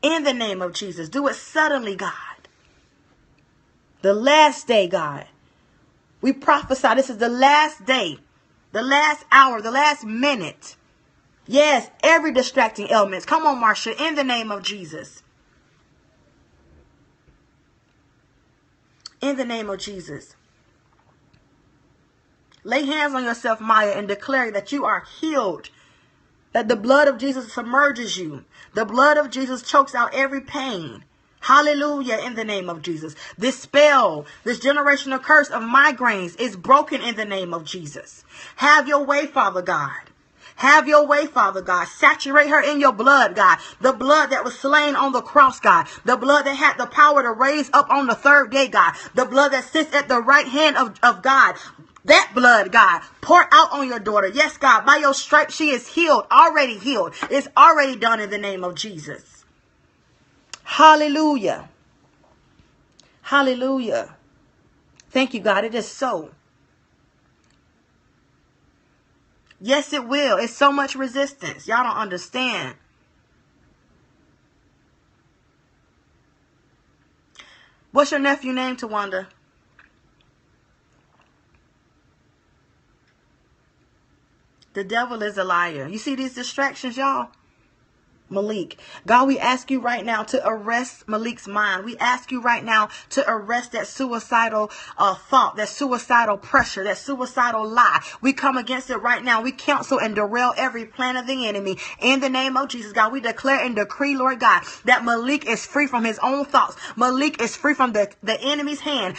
Speaker 1: In the name of Jesus. Do it suddenly, God. The last day, God. We prophesy this is the last day, the last hour, the last minute. Yes, every distracting element. Come on, Marsha, in the name of Jesus. In the name of Jesus. Lay hands on yourself, Maya, and declare that you are healed. That the blood of Jesus submerges you. The blood of Jesus chokes out every pain. Hallelujah, in the name of Jesus. This spell, this generational curse of migraines is broken in the name of Jesus. Have your way, Father God. Have your way, Father God. Saturate her in your blood, God. The blood that was slain on the cross, God. The blood that had the power to raise up on the third day, God. The blood that sits at the right hand of God. That blood, God, pour out on your daughter. Yes, God, by your stripes she is healed, already healed. It's already done in the name of Jesus. Hallelujah. Hallelujah. Thank you, God. It is so. Yes, it will. It's so much resistance. Y'all don't understand. What's your nephew name, Tawanda? The devil is a liar. You see these distractions, y'all? Malik. God, we ask you right now to arrest Malik's mind. We ask you right now to arrest that suicidal thought, that suicidal pressure, that suicidal lie. We come against it right now. We cancel and derail every plan of the enemy. In the name of Jesus, God, we declare and decree, Lord God, that Malik is free from his own thoughts. Malik is free from the enemy's hand.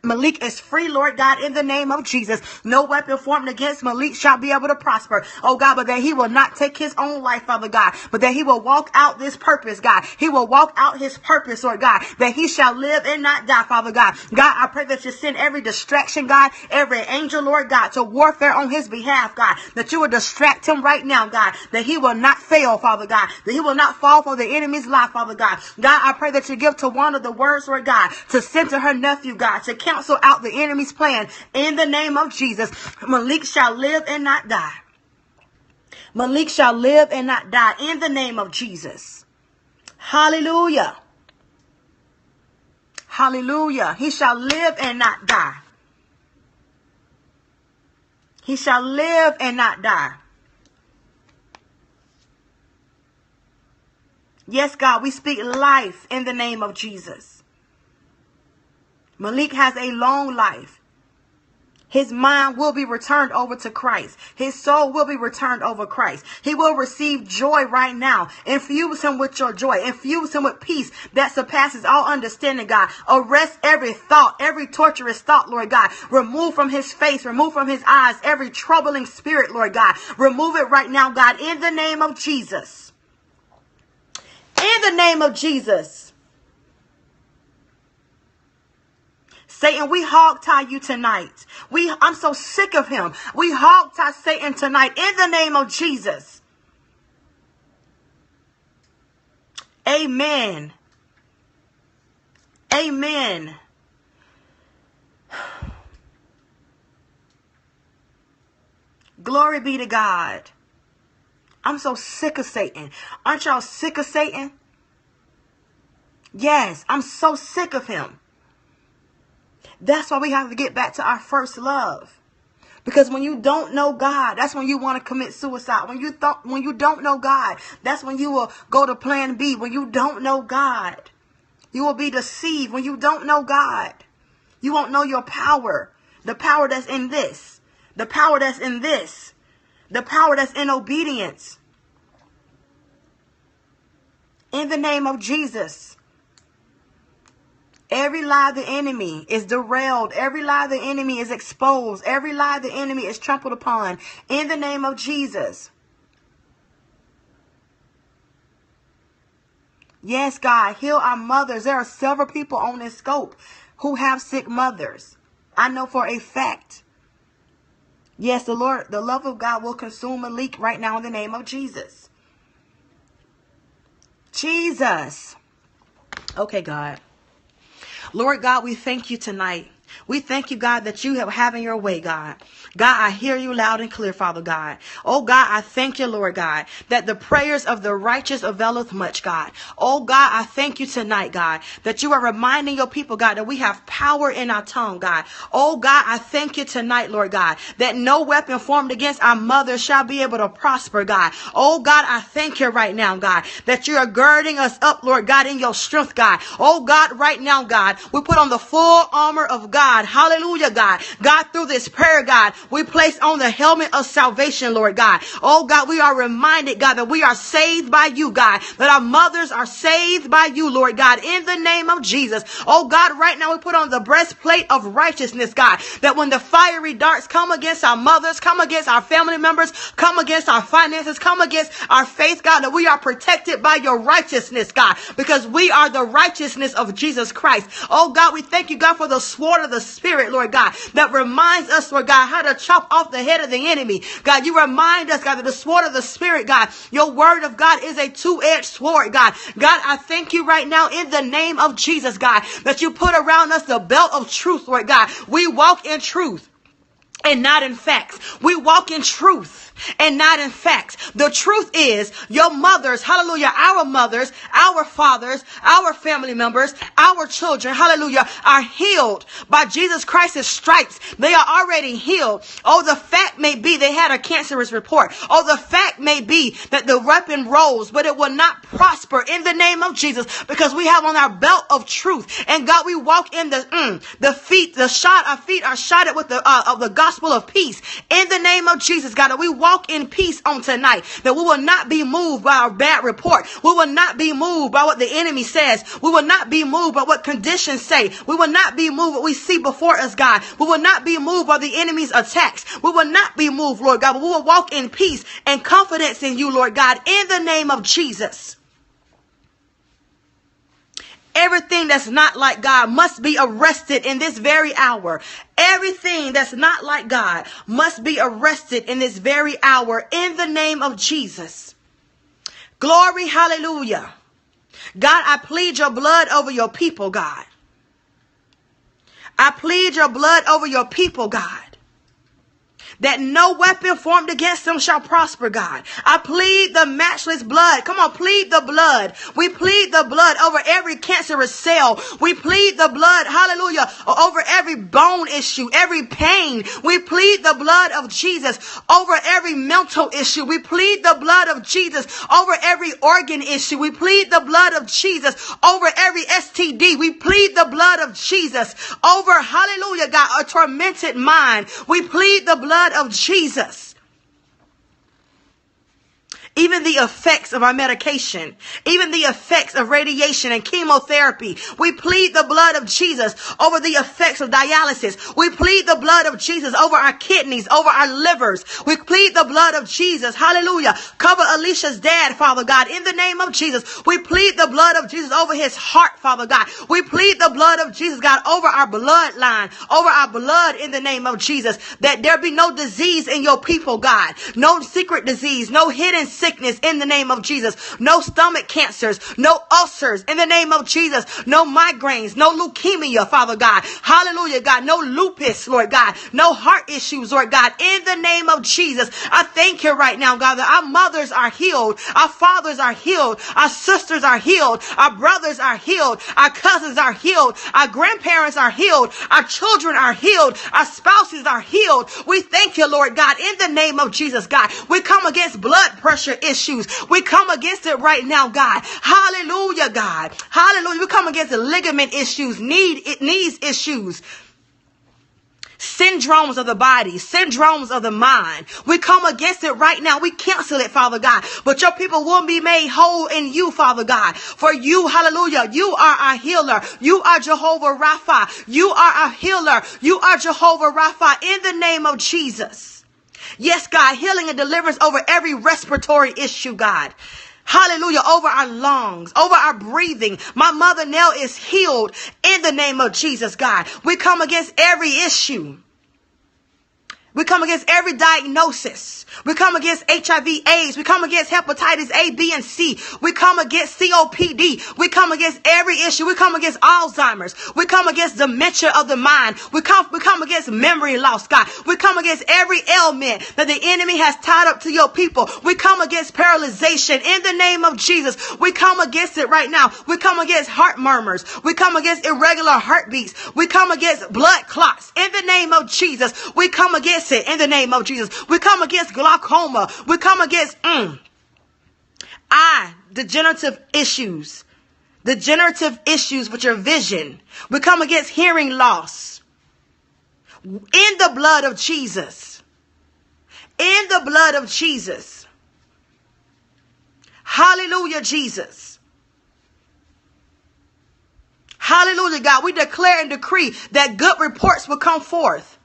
Speaker 1: Malik is free, Lord God, in the name of Jesus. No weapon formed against Malik shall be able to prosper. Oh God, but that he will not take his own life, Father God, but that he will walk out this purpose, God. He will walk out his purpose, Lord God, that he shall live and not die, Father God. God, I pray that you send every distraction, God, every angel, Lord God, to warfare on his behalf, God, that you will distract him right now, God, that he will not fail, Father God, that he will not fall for the enemy's life, Father God. God, I pray that you give to one of the words, Lord God, to send to her nephew, God, to cancel out the enemy's plan in the name of Jesus. Malik shall live and not die. Malik shall live and not die in the name of Jesus. Hallelujah. Hallelujah. He shall live and not die. He shall live and not die. Yes, God, we speak life in the name of Jesus. Malik has a long life. His mind will be returned over to Christ. His soul will be returned over Christ. He will receive joy right now. Infuse him with your joy. Infuse him with peace that surpasses all understanding, God. Arrest every thought, every torturous thought, Lord God. Remove from his face, remove from his eyes every troubling spirit, Lord God. Remove it right now, God, in the name of Jesus. In the name of Jesus. Satan, we hog tie you tonight. I'm so sick of him. We hog tie Satan tonight in the name of Jesus. Amen. Amen. Glory be to God. I'm so sick of Satan. Aren't y'all sick of Satan? Yes, I'm so sick of him. That's why we have to get back to our first love. Because when you don't know God, that's when you want to commit suicide. When you don't know God, that's when you will go to plan B. When you don't know God, you will be deceived. When you don't know God, you won't know your power. The power that's in this. The power that's in this. The power that's in obedience. In the name of Jesus. Every lie of the enemy is derailed. Every lie of the enemy is exposed. Every lie of the enemy is trampled upon. In the name of Jesus. Yes, God, heal our mothers. There are several people on this scope who have sick mothers. I know for a fact. Yes, the love of God will consume Malik right now in the name of Jesus. Jesus. Okay, God. Lord God, we thank you tonight. We thank you, God, that you have having your way, God. God, I hear you loud and clear, Father God. Oh, God, I thank you, Lord God, that the prayers of the righteous availeth much, God. Oh, God, I thank you tonight, God, that you are reminding your people, God, that we have power in our tongue, God. Oh, God, I thank you tonight, Lord God, that no weapon formed against our mothers shall be able to prosper, God. Oh, God, I thank you right now, God, that you are girding us up, Lord God, in your strength, God. Oh, God, right now, God, we put on the full armor of God. Hallelujah, God. God, through this prayer, God, we place on the helmet of salvation, Lord God. Oh, God, we are reminded, God, that we are saved by you, God, that our mothers are saved by you, Lord God, in the name of Jesus. Oh, God, right now we put on the breastplate of righteousness, God, that when the fiery darts come against our mothers, come against our family members, come against our finances, come against our faith, God, that we are protected by your righteousness, God, because we are the righteousness of Jesus Christ. Oh, God, we thank you, God, for the sword of the Spirit, Lord God, that reminds us, Lord God, how to chop off the head of the enemy. God, you remind us, God, that the sword of the Spirit, God, your word of God is a two-edged sword, God. God, I thank you right now in the name of Jesus, God, that you put around us the belt of truth, Lord God. We walk in truth. and not in facts. We walk in truth and not in facts. The truth is your mothers, hallelujah, our fathers, our family members, our children, hallelujah, are healed by Jesus Christ's stripes. They are already healed. Oh, the fact may be they had a cancerous report. Oh, the fact may be that the weapon rose, but it will not prosper in the name of Jesus, because we have on our belt of truth. And God, we walk in our feet are shotted with the gospel of peace in the name of Jesus, God. And we walk in peace on tonight, that we will not be moved by our bad report. We will not be moved by what the enemy says. We will not be moved by what conditions say. We will not be moved by what we see before us, God. We will not be moved by the enemy's attacks. We will not be moved, Lord God, but we will walk in peace and confidence in you, Lord God, in the name of Jesus. Everything that's not like God must be arrested in this very hour. Everything that's not like God must be arrested in this very hour in the name of Jesus. Glory, hallelujah. God, I plead your blood over your people, God. I plead your blood over your people, God, that no weapon formed against them shall prosper, God. I plead the matchless blood. Come on, plead the blood. We plead the blood over every cancerous cell. We plead the blood, hallelujah, over every bone issue, every pain. We plead the blood of Jesus over every mental issue. We plead the blood of Jesus over every organ issue. We plead the blood of Jesus over every STD. We plead the blood of Jesus over, hallelujah, God, a tormented mind. We plead the blood of Jesus. Even the effects of our medication, even the effects of radiation and chemotherapy. We plead the blood of Jesus over the effects of dialysis. We plead the blood of Jesus over our kidneys, over our livers. We plead the blood of Jesus. Hallelujah. Cover Alicia's dad, Father God, in the name of Jesus. We plead the blood of Jesus over his heart, Father God. We plead the blood of Jesus, God, over our bloodline, over our blood in the name of Jesus, that there be no disease in your people, God. No secret disease, no hidden sickness in the name of Jesus. No stomach cancers, no ulcers in the name of Jesus. No migraines, no leukemia, Father God. Hallelujah, God. No lupus, Lord God. No heart issues, Lord God. In the name of Jesus, I thank you right now, God, that our mothers are healed. Our fathers are healed. Our sisters are healed. Our brothers are healed. Our cousins are healed. Our grandparents are healed. Our children are healed. Our spouses are healed. We thank you, Lord God, in the name of Jesus, God. We come against blood pressure issues. We come against it right now, God. Hallelujah, God. Hallelujah. We come against the ligament issues, knees issues, syndromes of the body, syndromes of the mind. We come against it right now. We cancel it, Father God. But your people will be made whole in you, Father God. For you, hallelujah, you are our healer. You are Jehovah Rapha. You are our healer. You are Jehovah Rapha in the name of Jesus. Yes, God, healing and deliverance over every respiratory issue, God. Hallelujah, over our lungs, over our breathing. My mother Nell is healed in the name of Jesus, God. We come against every issue. We come against every diagnosis. We come against HIV/AIDS. We come against hepatitis A, B, and C. We come against COPD. We come against every issue. We come against Alzheimer's. We come against dementia of the mind. We come against memory loss, God. We come against every ailment that the enemy has tied up to your people. We come against paralyzation in the name of Jesus. We come against it right now. We come against heart murmurs. We come against irregular heartbeats. We come against blood clots in the name of Jesus. We come against it in the name of Jesus. We come against glaucoma. We come against degenerative issues with your vision. We come against hearing loss in the blood of Jesus. In the blood of Jesus. Hallelujah, Jesus. Hallelujah, God. We declare and decree that good reports will come forth.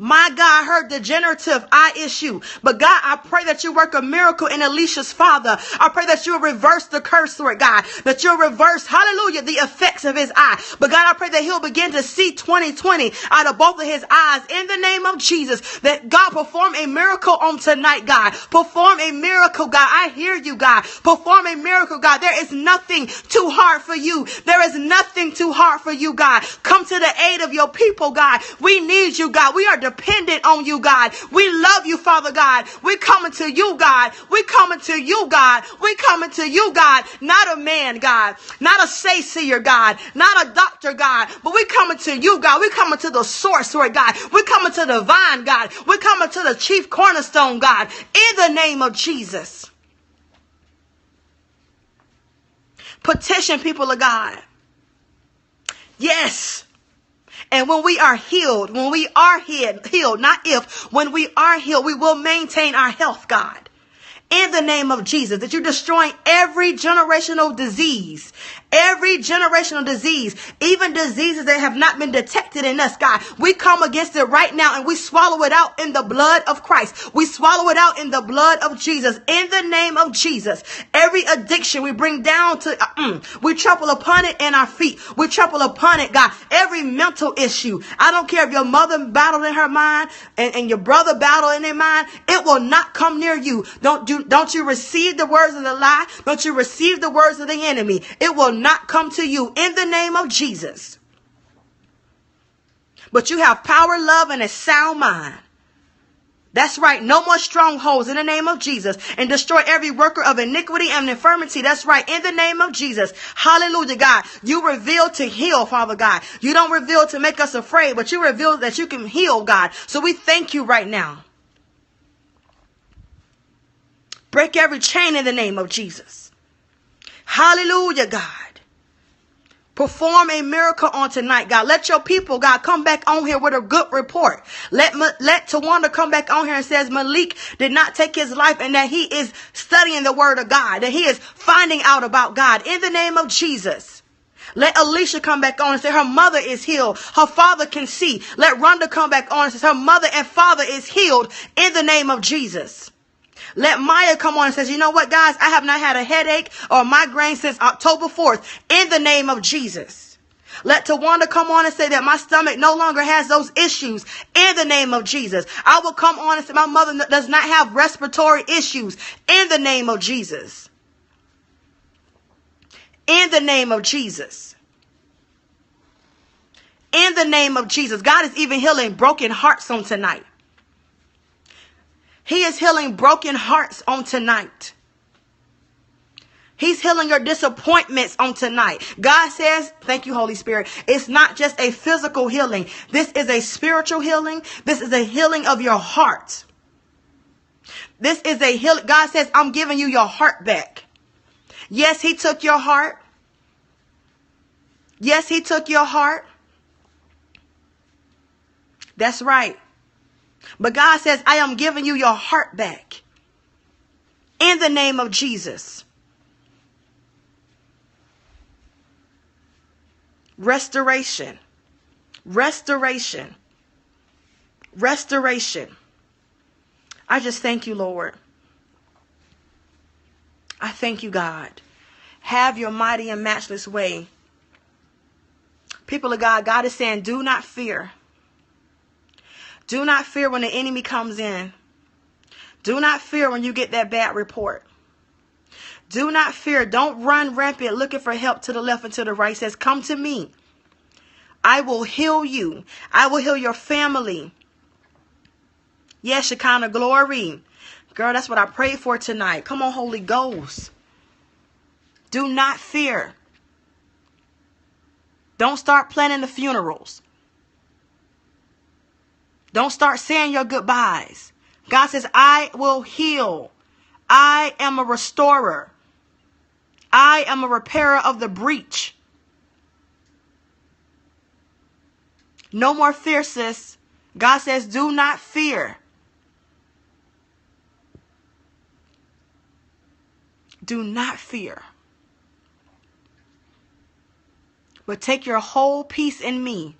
Speaker 1: My God, I heard degenerative eye issue. But God, I pray that you work a miracle in Alicia's father. I pray that you'll reverse the curse, Lord God. That you'll reverse, hallelujah, the effects of his eye. But God, I pray that he'll begin to see 20/20 out of both of his eyes in the name of Jesus. That God, perform a miracle on tonight, God. Perform a miracle, God. I hear you, God. Perform a miracle, God. There is nothing too hard for you. There is nothing too hard for you, God. Come to the aid of your people, God. We need you, God. We are dependent on you, God. We love you, Father God. We coming to you, God. We coming to you, God. We coming to you, God. Not a man, God. Not a say-seer, God. Not a doctor, God. But we coming to you, God. We coming to the source, Lord God. We coming to the vine, God. We coming to the chief cornerstone, God. In the name of Jesus. Petition, people of God. Yes. And when we are healed, when we are healed, not if, when we are healed, we will maintain our health, God. In the name of Jesus, that you're destroying every generational disease, even diseases that have not been detected in us, God. We come against it right now and we swallow it out in the blood of Christ. We swallow it out in the blood of Jesus. In the name of Jesus, every addiction we bring down to, we trample upon it in our feet. We trample upon it, God. Every mental issue. I don't care if your mother battled in her mind and your brother battled in their mind. It will not come near you. Don't you receive the words of the lie? Don't you receive the words of the enemy? It will not come to you in the name of Jesus. But you have power, love, and a sound mind. That's right. No more strongholds in the name of Jesus. And destroy every worker of iniquity and infirmity. That's right. In the name of Jesus. Hallelujah, God. You reveal to heal, Father God. You don't reveal to make us afraid, but you reveal that you can heal, God. So we thank you right now. Break every chain in the name of Jesus. Hallelujah, God. Perform a miracle on tonight, God. Let your people, God, come back on here with a good report. Let Tawanda come back on here and says Malik did not take his life and that he is studying the word of God, that he is finding out about God in the name of Jesus. Let Alicia come back on and say her mother is healed. Her father can see. Let Rhonda come back on and say her mother and father is healed in the name of Jesus. Let Maya come on and says, you know what, guys? I have not had a headache or migraine since October 4th in the name of Jesus. Let Tawanda come on and say that my stomach no longer has those issues in the name of Jesus. I will come on and say my mother does not have respiratory issues in the name of Jesus. In the name of Jesus. In the name of Jesus. God is even healing broken hearts on tonight. He is healing broken hearts on tonight. He's healing your disappointments on tonight. God says, thank you, Holy Spirit. It's not just a physical healing. This is a spiritual healing. This is a healing of your heart. This is a healing. God says, I'm giving you your heart back. Yes, he took your heart. Yes, he took your heart. That's right. But God says, I am giving you your heart back. In the name of Jesus. Restoration. Restoration. Restoration. I just thank you, Lord. I thank you, God. Have your mighty and matchless way. People of God, God is saying, do not fear. Do not fear when the enemy comes in. Do not fear when you get that bad report. Do not fear. Don't run rampant looking for help to the left and to the right. It says, come to me. I will heal you. I will heal your family. Yes, Shekinah glory. Girl, that's what I prayed for tonight. Come on, Holy Ghost. Do not fear. Don't start planning the funerals. Don't start saying your goodbyes. God says, I will heal. I am a restorer. I am a repairer of the breach. No more fear, sis. God says, do not fear. Do not fear. But take your whole peace in me.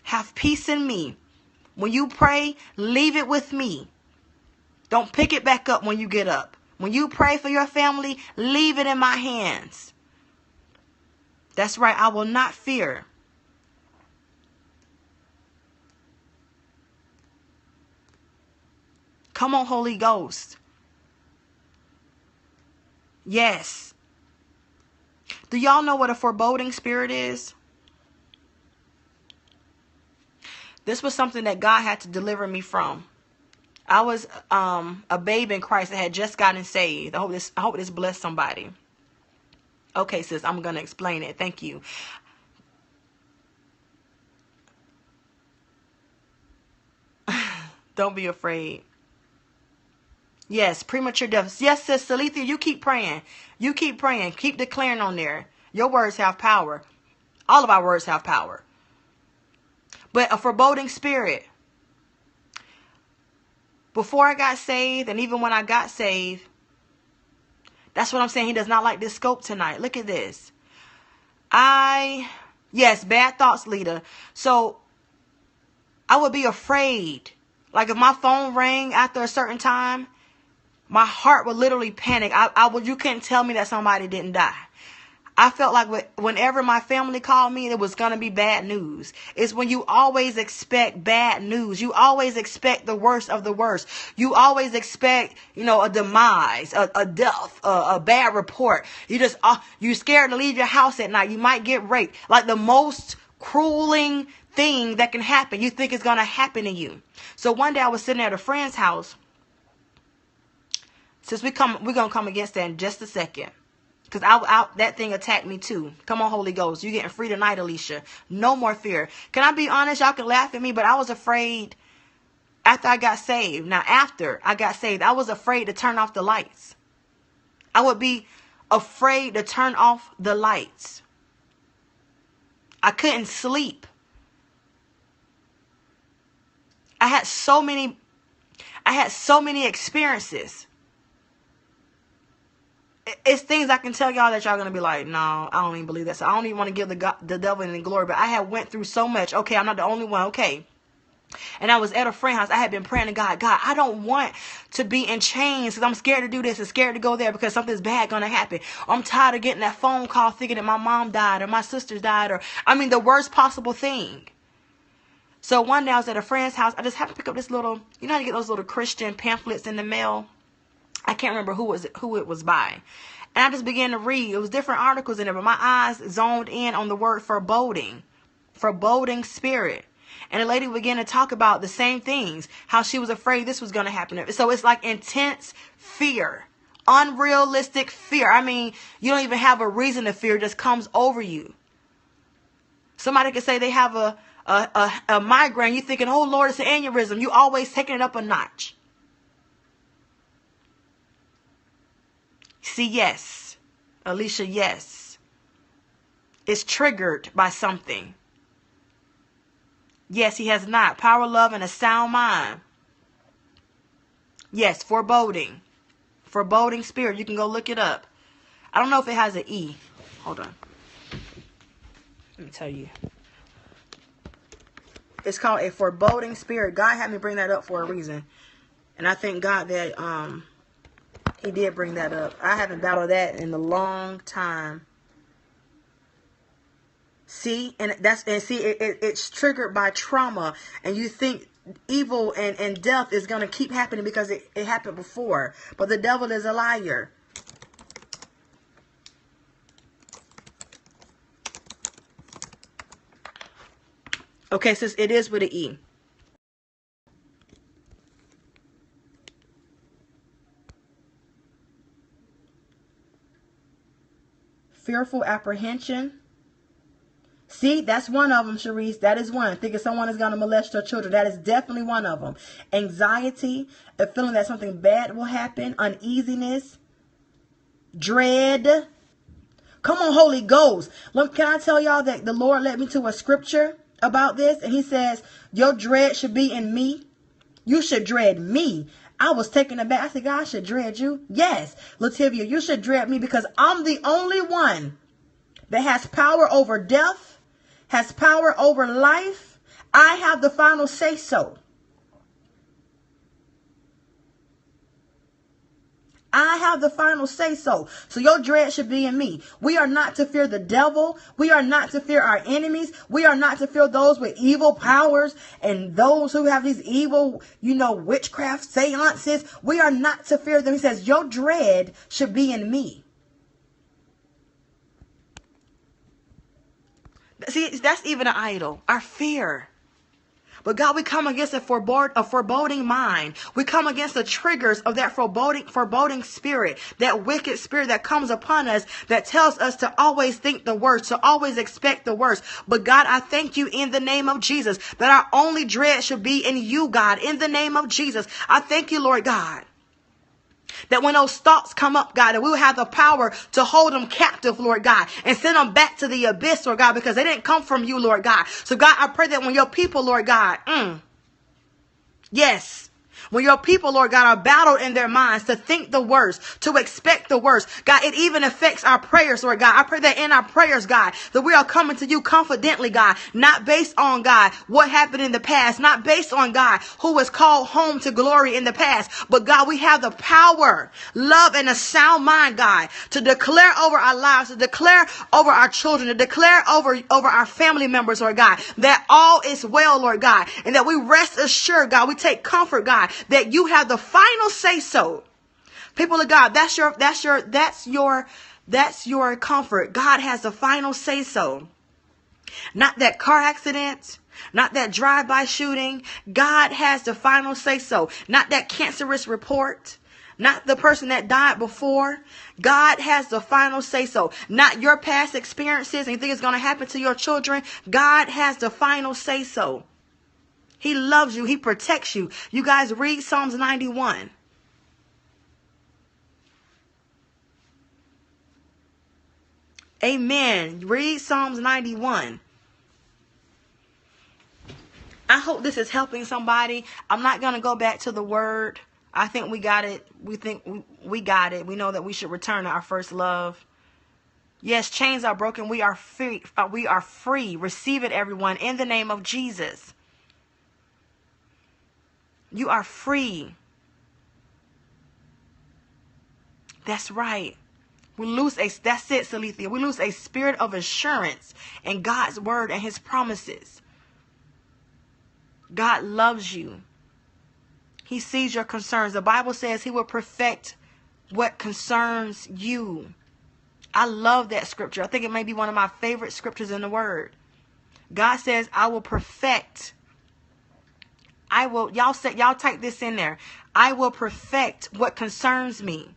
Speaker 1: Have peace in me. When you pray, leave it with me. Don't pick it back up when you get up. When you pray for your family, leave it in my hands. That's right. I will not fear. Come on, Holy Ghost. Yes. Do y'all know what a foreboding spirit is? This was something that God had to deliver me from. I was a babe in Christ that had just gotten saved. I hope this blessed somebody. Okay, sis, I'm going to explain it. Thank you. Don't be afraid. Yes, premature death. Yes, sis, Salithia, you keep praying. You keep praying. Keep declaring on there. Your words have power. All of our words have power. But a foreboding spirit. Before I got saved, and even when I got saved, that's what I'm saying. He does not like this scope tonight. Look at this. Yes, bad thoughts, leader. So I would be afraid. Like if my phone rang after a certain time, my heart would literally panic. You couldn't tell me that somebody didn't die. I felt like whenever my family called me, it was going to be bad news. It's when you always expect bad news. You always expect the worst of the worst. You always expect, a demise, a death, a bad report. You're scared to leave your house at night. You might get raped. Like the most crueling thing that can happen. You think it's going to happen to you. So one day I was sitting at a friend's house. Since we're going to come against that in just a second. Because that thing attacked me too. Come on, Holy Ghost. You're getting free tonight, Alicia. No more fear. Can I be honest? Y'all can laugh at me, but I was afraid after I got saved. Now, after I got saved, I was afraid to turn off the lights. I would be afraid to turn off the lights. I couldn't sleep. I had so many experiences. It's things I can tell y'all that y'all going to be like, no, I don't even believe that. So I don't even want to give the devil any glory. But I had went through so much. Okay, I'm not the only one. Okay. And I was at a friend's house. I had been praying to God. God, I don't want to be in chains because I'm scared to do this and scared to go there because something's bad going to happen. I'm tired of getting that phone call thinking that my mom died or my sisters died or, the worst possible thing. So one day I was at a friend's house. I just happened to pick up this little, how you get those little Christian pamphlets in the mail? I can't remember who it was by. And I just began to read. It was different articles in there, but my eyes zoned in on the word foreboding. Foreboding spirit. And the lady began to talk about the same things. How she was afraid this was going to happen. So it's like intense fear. Unrealistic fear. You don't even have a reason to fear. It just comes over you. Somebody could say they have a migraine. You're thinking, oh Lord, it's an aneurysm. You always taking it up a notch. See, yes. Alicia, yes. It's triggered by something. Yes, he has not. Power, love, and a sound mind. Yes, foreboding. Foreboding spirit. You can go look it up. I don't know if it has an E. Hold on. Let me tell you. It's called a foreboding spirit. God had me bring that up for a reason. And I thank God that he did bring that up. I haven't battled that in a long time. See, it's triggered by trauma, and you think evil and death is going to keep happening because it happened before. But the devil is a liar. Okay, sis, it is with an E. Fearful apprehension. See, that's one of them, Sharice. That is one. Thinking someone is going to molest your children. That is definitely one of them. Anxiety, a feeling that something bad will happen, uneasiness, dread. Come on, Holy Ghost. Look, can I tell y'all that the Lord led me to a scripture about this? And he says, your dread should be in me. You should dread me. I was taken aback. I said, God, I should dread you. Yes, Lativia, you should dread me because I'm the only one that has power over death, has power over life. I have the final say so. I have the final say so. So your dread should be in me. We are not to fear the devil. We are not to fear our enemies. We are not to fear those with evil powers and those who have these evil, witchcraft seances. We are not to fear them. He says, your dread should be in me. See, that's even an idol. Our fear. But God, we come against a foreboding mind. We come against the triggers of that foreboding spirit, that wicked spirit that comes upon us, that tells us to always think the worst, to always expect the worst. But God, I thank you in the name of Jesus that our only dread should be in you, God, in the name of Jesus. I thank you, Lord God, that when those thoughts come up, God, that we will have the power to hold them captive, Lord God, and send them back to the abyss, Lord God, because they didn't come from you, Lord God. So God, I pray that when your people, Lord God, yes, when your people, Lord God, are battled in their minds to think the worst, to expect the worst, God, it even affects our prayers, Lord God. I pray that in our prayers, God, that we are coming to you confidently, God, not based on, God, what happened in the past, not based on, God, who was called home to glory in the past, but God, we have the power, love, and a sound mind, God, to declare over our lives, to declare over our children, to declare over our family members, Lord God, that all is well, Lord God, and that we rest assured, God, we take comfort, God, that you have the final say so. People of God, that's your comfort. God has the final say so. Not that car accident, not that drive-by shooting. God has the final say so. Not that cancerous report, not the person that died before. God has the final say so. Not your past experiences and you think it's going to happen to your children. God has the final say so. He loves you. He protects you. You guys read Psalms 91. Amen. Read Psalms 91. I hope this is helping somebody. I'm not going to go back to the word. I think we got it. We think we got it. We know that we should return to our first love. Yes, chains are broken. We are free. We are free. Receive it, everyone, in the name of Jesus. You are free. That's right. That's it, Salithia. We lose a spirit of assurance in God's word and his promises. God loves you. He sees your concerns. The Bible says he will perfect what concerns you. I love that scripture. I think it may be one of my favorite scriptures in the word. God says, I will perfect. Y'all type this in there. I will perfect what concerns me.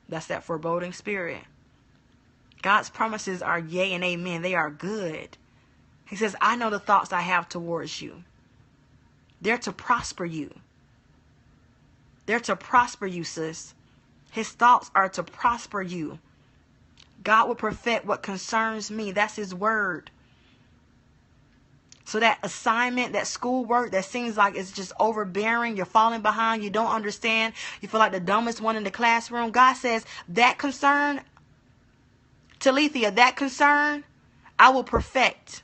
Speaker 1: That's that foreboding spirit. God's promises are yea and amen. They are good. He says, I know the thoughts I have towards you. They're to prosper you. They're to prosper you, sis. His thoughts are to prosper you. God will perfect what concerns me. That's his word. So that assignment, that schoolwork that seems like it's just overbearing, you're falling behind, you don't understand, you feel like the dumbest one in the classroom. God says, that concern, Talithia, that concern, I will perfect.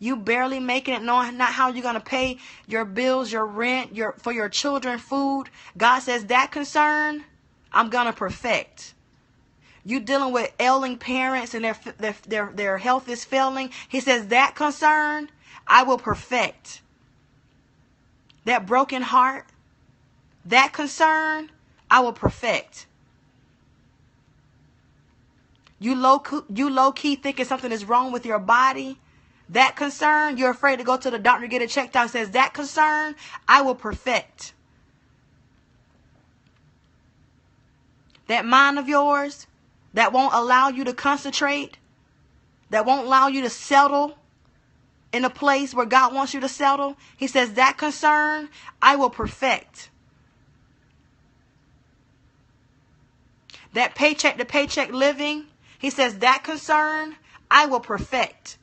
Speaker 1: You barely making it, knowing not how you're going to pay your bills, your rent, for your children, food. God says that concern, I'm going to perfect. You dealing with ailing parents and their health is failing. He says that concern, I will perfect. That broken heart, that concern, I will perfect. You low-key thinking something is wrong with your body. That concern, you're afraid to go to the doctor to get it checked out. Says that concern, I will perfect. That mind of yours that won't allow you to concentrate, that won't allow you to settle in a place where God wants you to settle. He says that concern, I will perfect. That paycheck to paycheck living, he says that concern, I will perfect.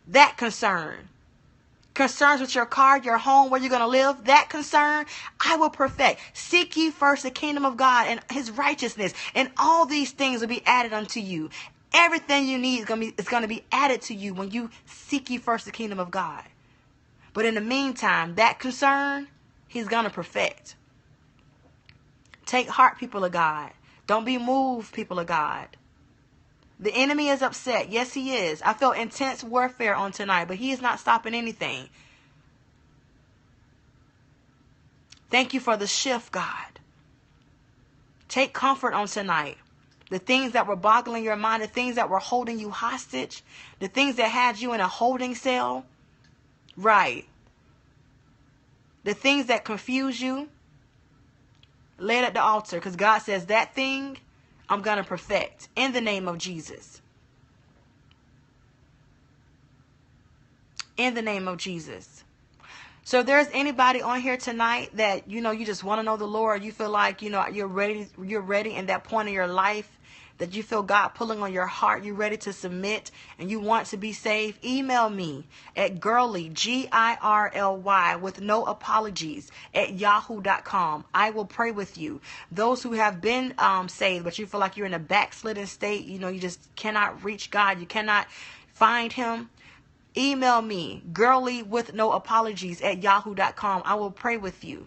Speaker 1: That concern. Concerns with your car, your home, where you're going to live. That concern, I will perfect. Seek ye first the kingdom of God and his righteousness. And all these things will be added unto you. Everything you need is going to be added to you when you seek ye first the kingdom of God. But in the meantime, that concern, he's going to perfect. Take heart, people of God. Don't be moved, people of God. The enemy is upset. Yes, he is. I felt intense warfare on tonight, but he is not stopping anything. Thank you for the shift, God. Take comfort on tonight. The things that were boggling your mind, the things that were holding you hostage, the things that had you in a holding cell, right? The things that confuse you, lay it at the altar, because God says that thing I'm going to perfect in the name of Jesus. In the name of Jesus. So if there's anybody on here tonight that, you just want to know the Lord, you feel like, you're ready in that point in your life, that you feel God pulling on your heart, you're ready to submit, and you want to be saved, email me at girly, GIRLY, with no apologies, at yahoo.com. I will pray with you. Those who have been saved, but you feel like you're in a backslidden state, you just cannot reach God, you cannot find him, email me, girly, with no apologies, at yahoo.com. I will pray with you.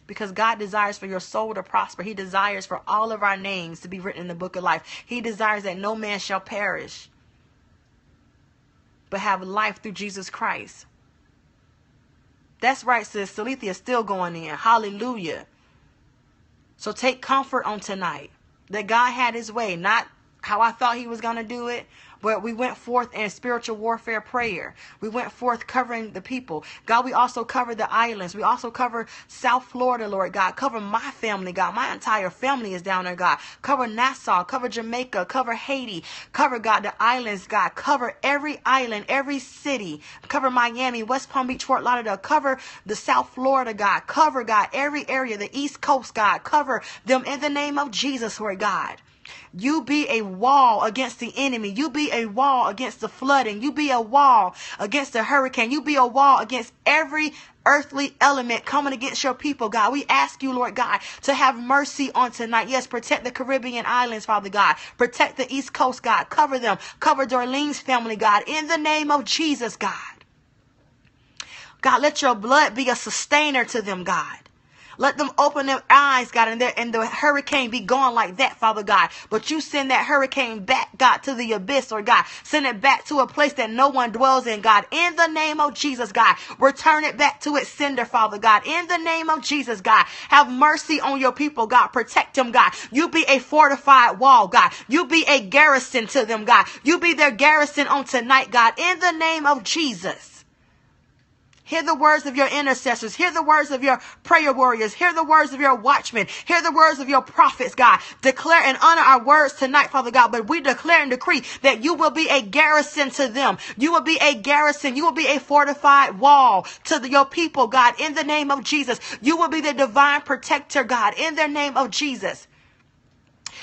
Speaker 1: Because God desires for your soul to prosper. He desires for all of our names to be written in the book of life. He desires that no man shall perish, but have life through Jesus Christ. That's right, sis. Salithia is still going in. Hallelujah. So take comfort on tonight that God had his way, not how I thought he was going to do it, but we went forth in spiritual warfare prayer. We went forth covering the people. God, we also cover the islands. We also cover South Florida, Lord God. Cover my family, God. My entire family is down there, God. Cover Nassau. Cover Jamaica. Cover Haiti. Cover, God, the islands, God. Cover every island, every city. Cover Miami, West Palm Beach, Fort Lauderdale. Cover the South Florida, God. Cover, God, every area, the East Coast, God. Cover them in the name of Jesus, Lord God. You be a wall against the enemy. You be a wall against the flooding. You be a wall against the hurricane. You be a wall against every earthly element coming against your people, God. We ask you, Lord God, to have mercy on tonight. Yes, protect the Caribbean islands, Father God. Protect the East Coast, God. Cover them. Cover Darlene's family, God. In the name of Jesus, God. God, let your blood be a sustainer to them, God. Let them open their eyes, God, and the hurricane be gone like that, Father God. But you send that hurricane back, God, to the abyss, or God. Send it back to a place that no one dwells in, God. In the name of Jesus, God. Return it back to its sender, Father God. In the name of Jesus, God. Have mercy on your people, God. Protect them, God. You be a fortified wall, God. You be a garrison to them, God. You be their garrison on tonight, God. In the name of Jesus. Hear the words of your intercessors. Hear the words of your prayer warriors. Hear the words of your watchmen. Hear the words of your prophets, God. Declare and honor our words tonight, Father God. But we declare and decree that you will be a garrison to them. You will be a garrison. You will be a fortified wall to your people, God. In the name of Jesus. You will be the divine protector, God. In the name of Jesus.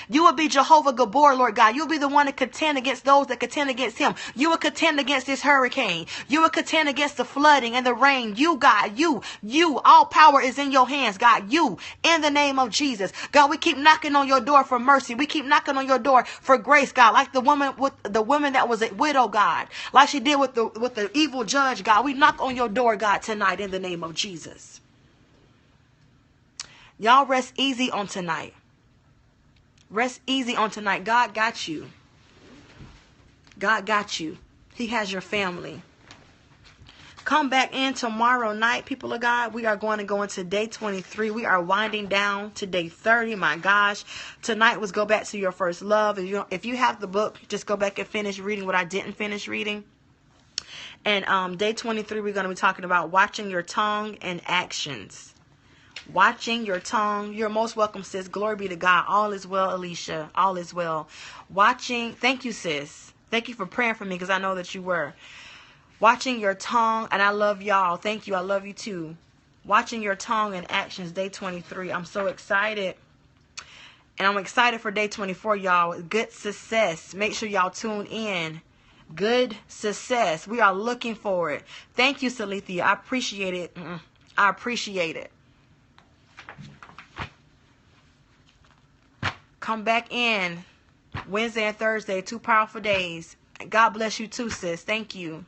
Speaker 1: You will be Jehovah Gabor, Lord God. You'll be the one to contend against those that contend against him. You will contend against this hurricane. You will contend against the flooding and the rain. You, God, you, all power is in your hands, God. You, in the name of Jesus. God, we keep knocking on your door for mercy. We keep knocking on your door for grace, God. Like the woman that was a widow, God. Like she did with the evil judge, God. We knock on your door, God, tonight in the name of Jesus. Y'all rest easy on tonight. Rest easy on tonight. God got you. God got you. He has your family. Come back in tomorrow night, people of God. We are going to go into day 23. We are winding down to day 30. My gosh. Tonight was Go Back to Your First Love. If you have the book, just go back and finish reading what I didn't finish reading. And day 23, we're going to be talking about watching your tongue and actions. Watching your tongue. You're most welcome, sis. Glory be to God. All is well, Alicia. All is well. Watching. Thank you, sis. Thank you for praying for me because I know that you were. Watching your tongue. And I love y'all. Thank you. I love you too. Watching your tongue and actions. Day 23. I'm so excited. And I'm excited for day 24, y'all. Good success. Make sure y'all tune in. Good success. We are looking for it. Thank you, Salithia. I appreciate it. I appreciate it. Come back in Wednesday and Thursday, 2 powerful days. God bless you too, sis. Thank you.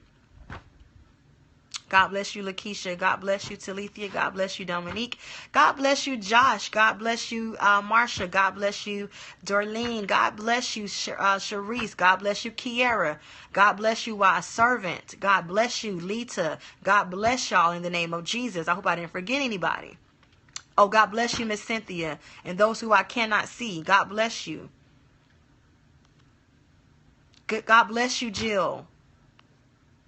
Speaker 1: God bless you, Lakeisha. God bless you, Talithia. God bless you, Dominique. God bless you, Josh. God bless you, Marsha. God bless you, Dorleen. God bless you, Sharice. God bless you, Kiera. God bless you, Servant. God bless you, Lita. God bless y'all in the name of Jesus. I hope I didn't forget anybody. Oh, God bless you, Miss Cynthia. And those who I cannot see, God bless you. God bless you, Jill.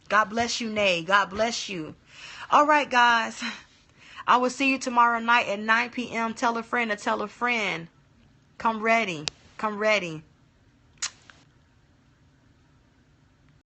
Speaker 1: God bless you, Nay. God bless you. All right, guys. I will see you tomorrow night at 9 p.m. Tell a friend to tell a friend. Come ready. Come ready.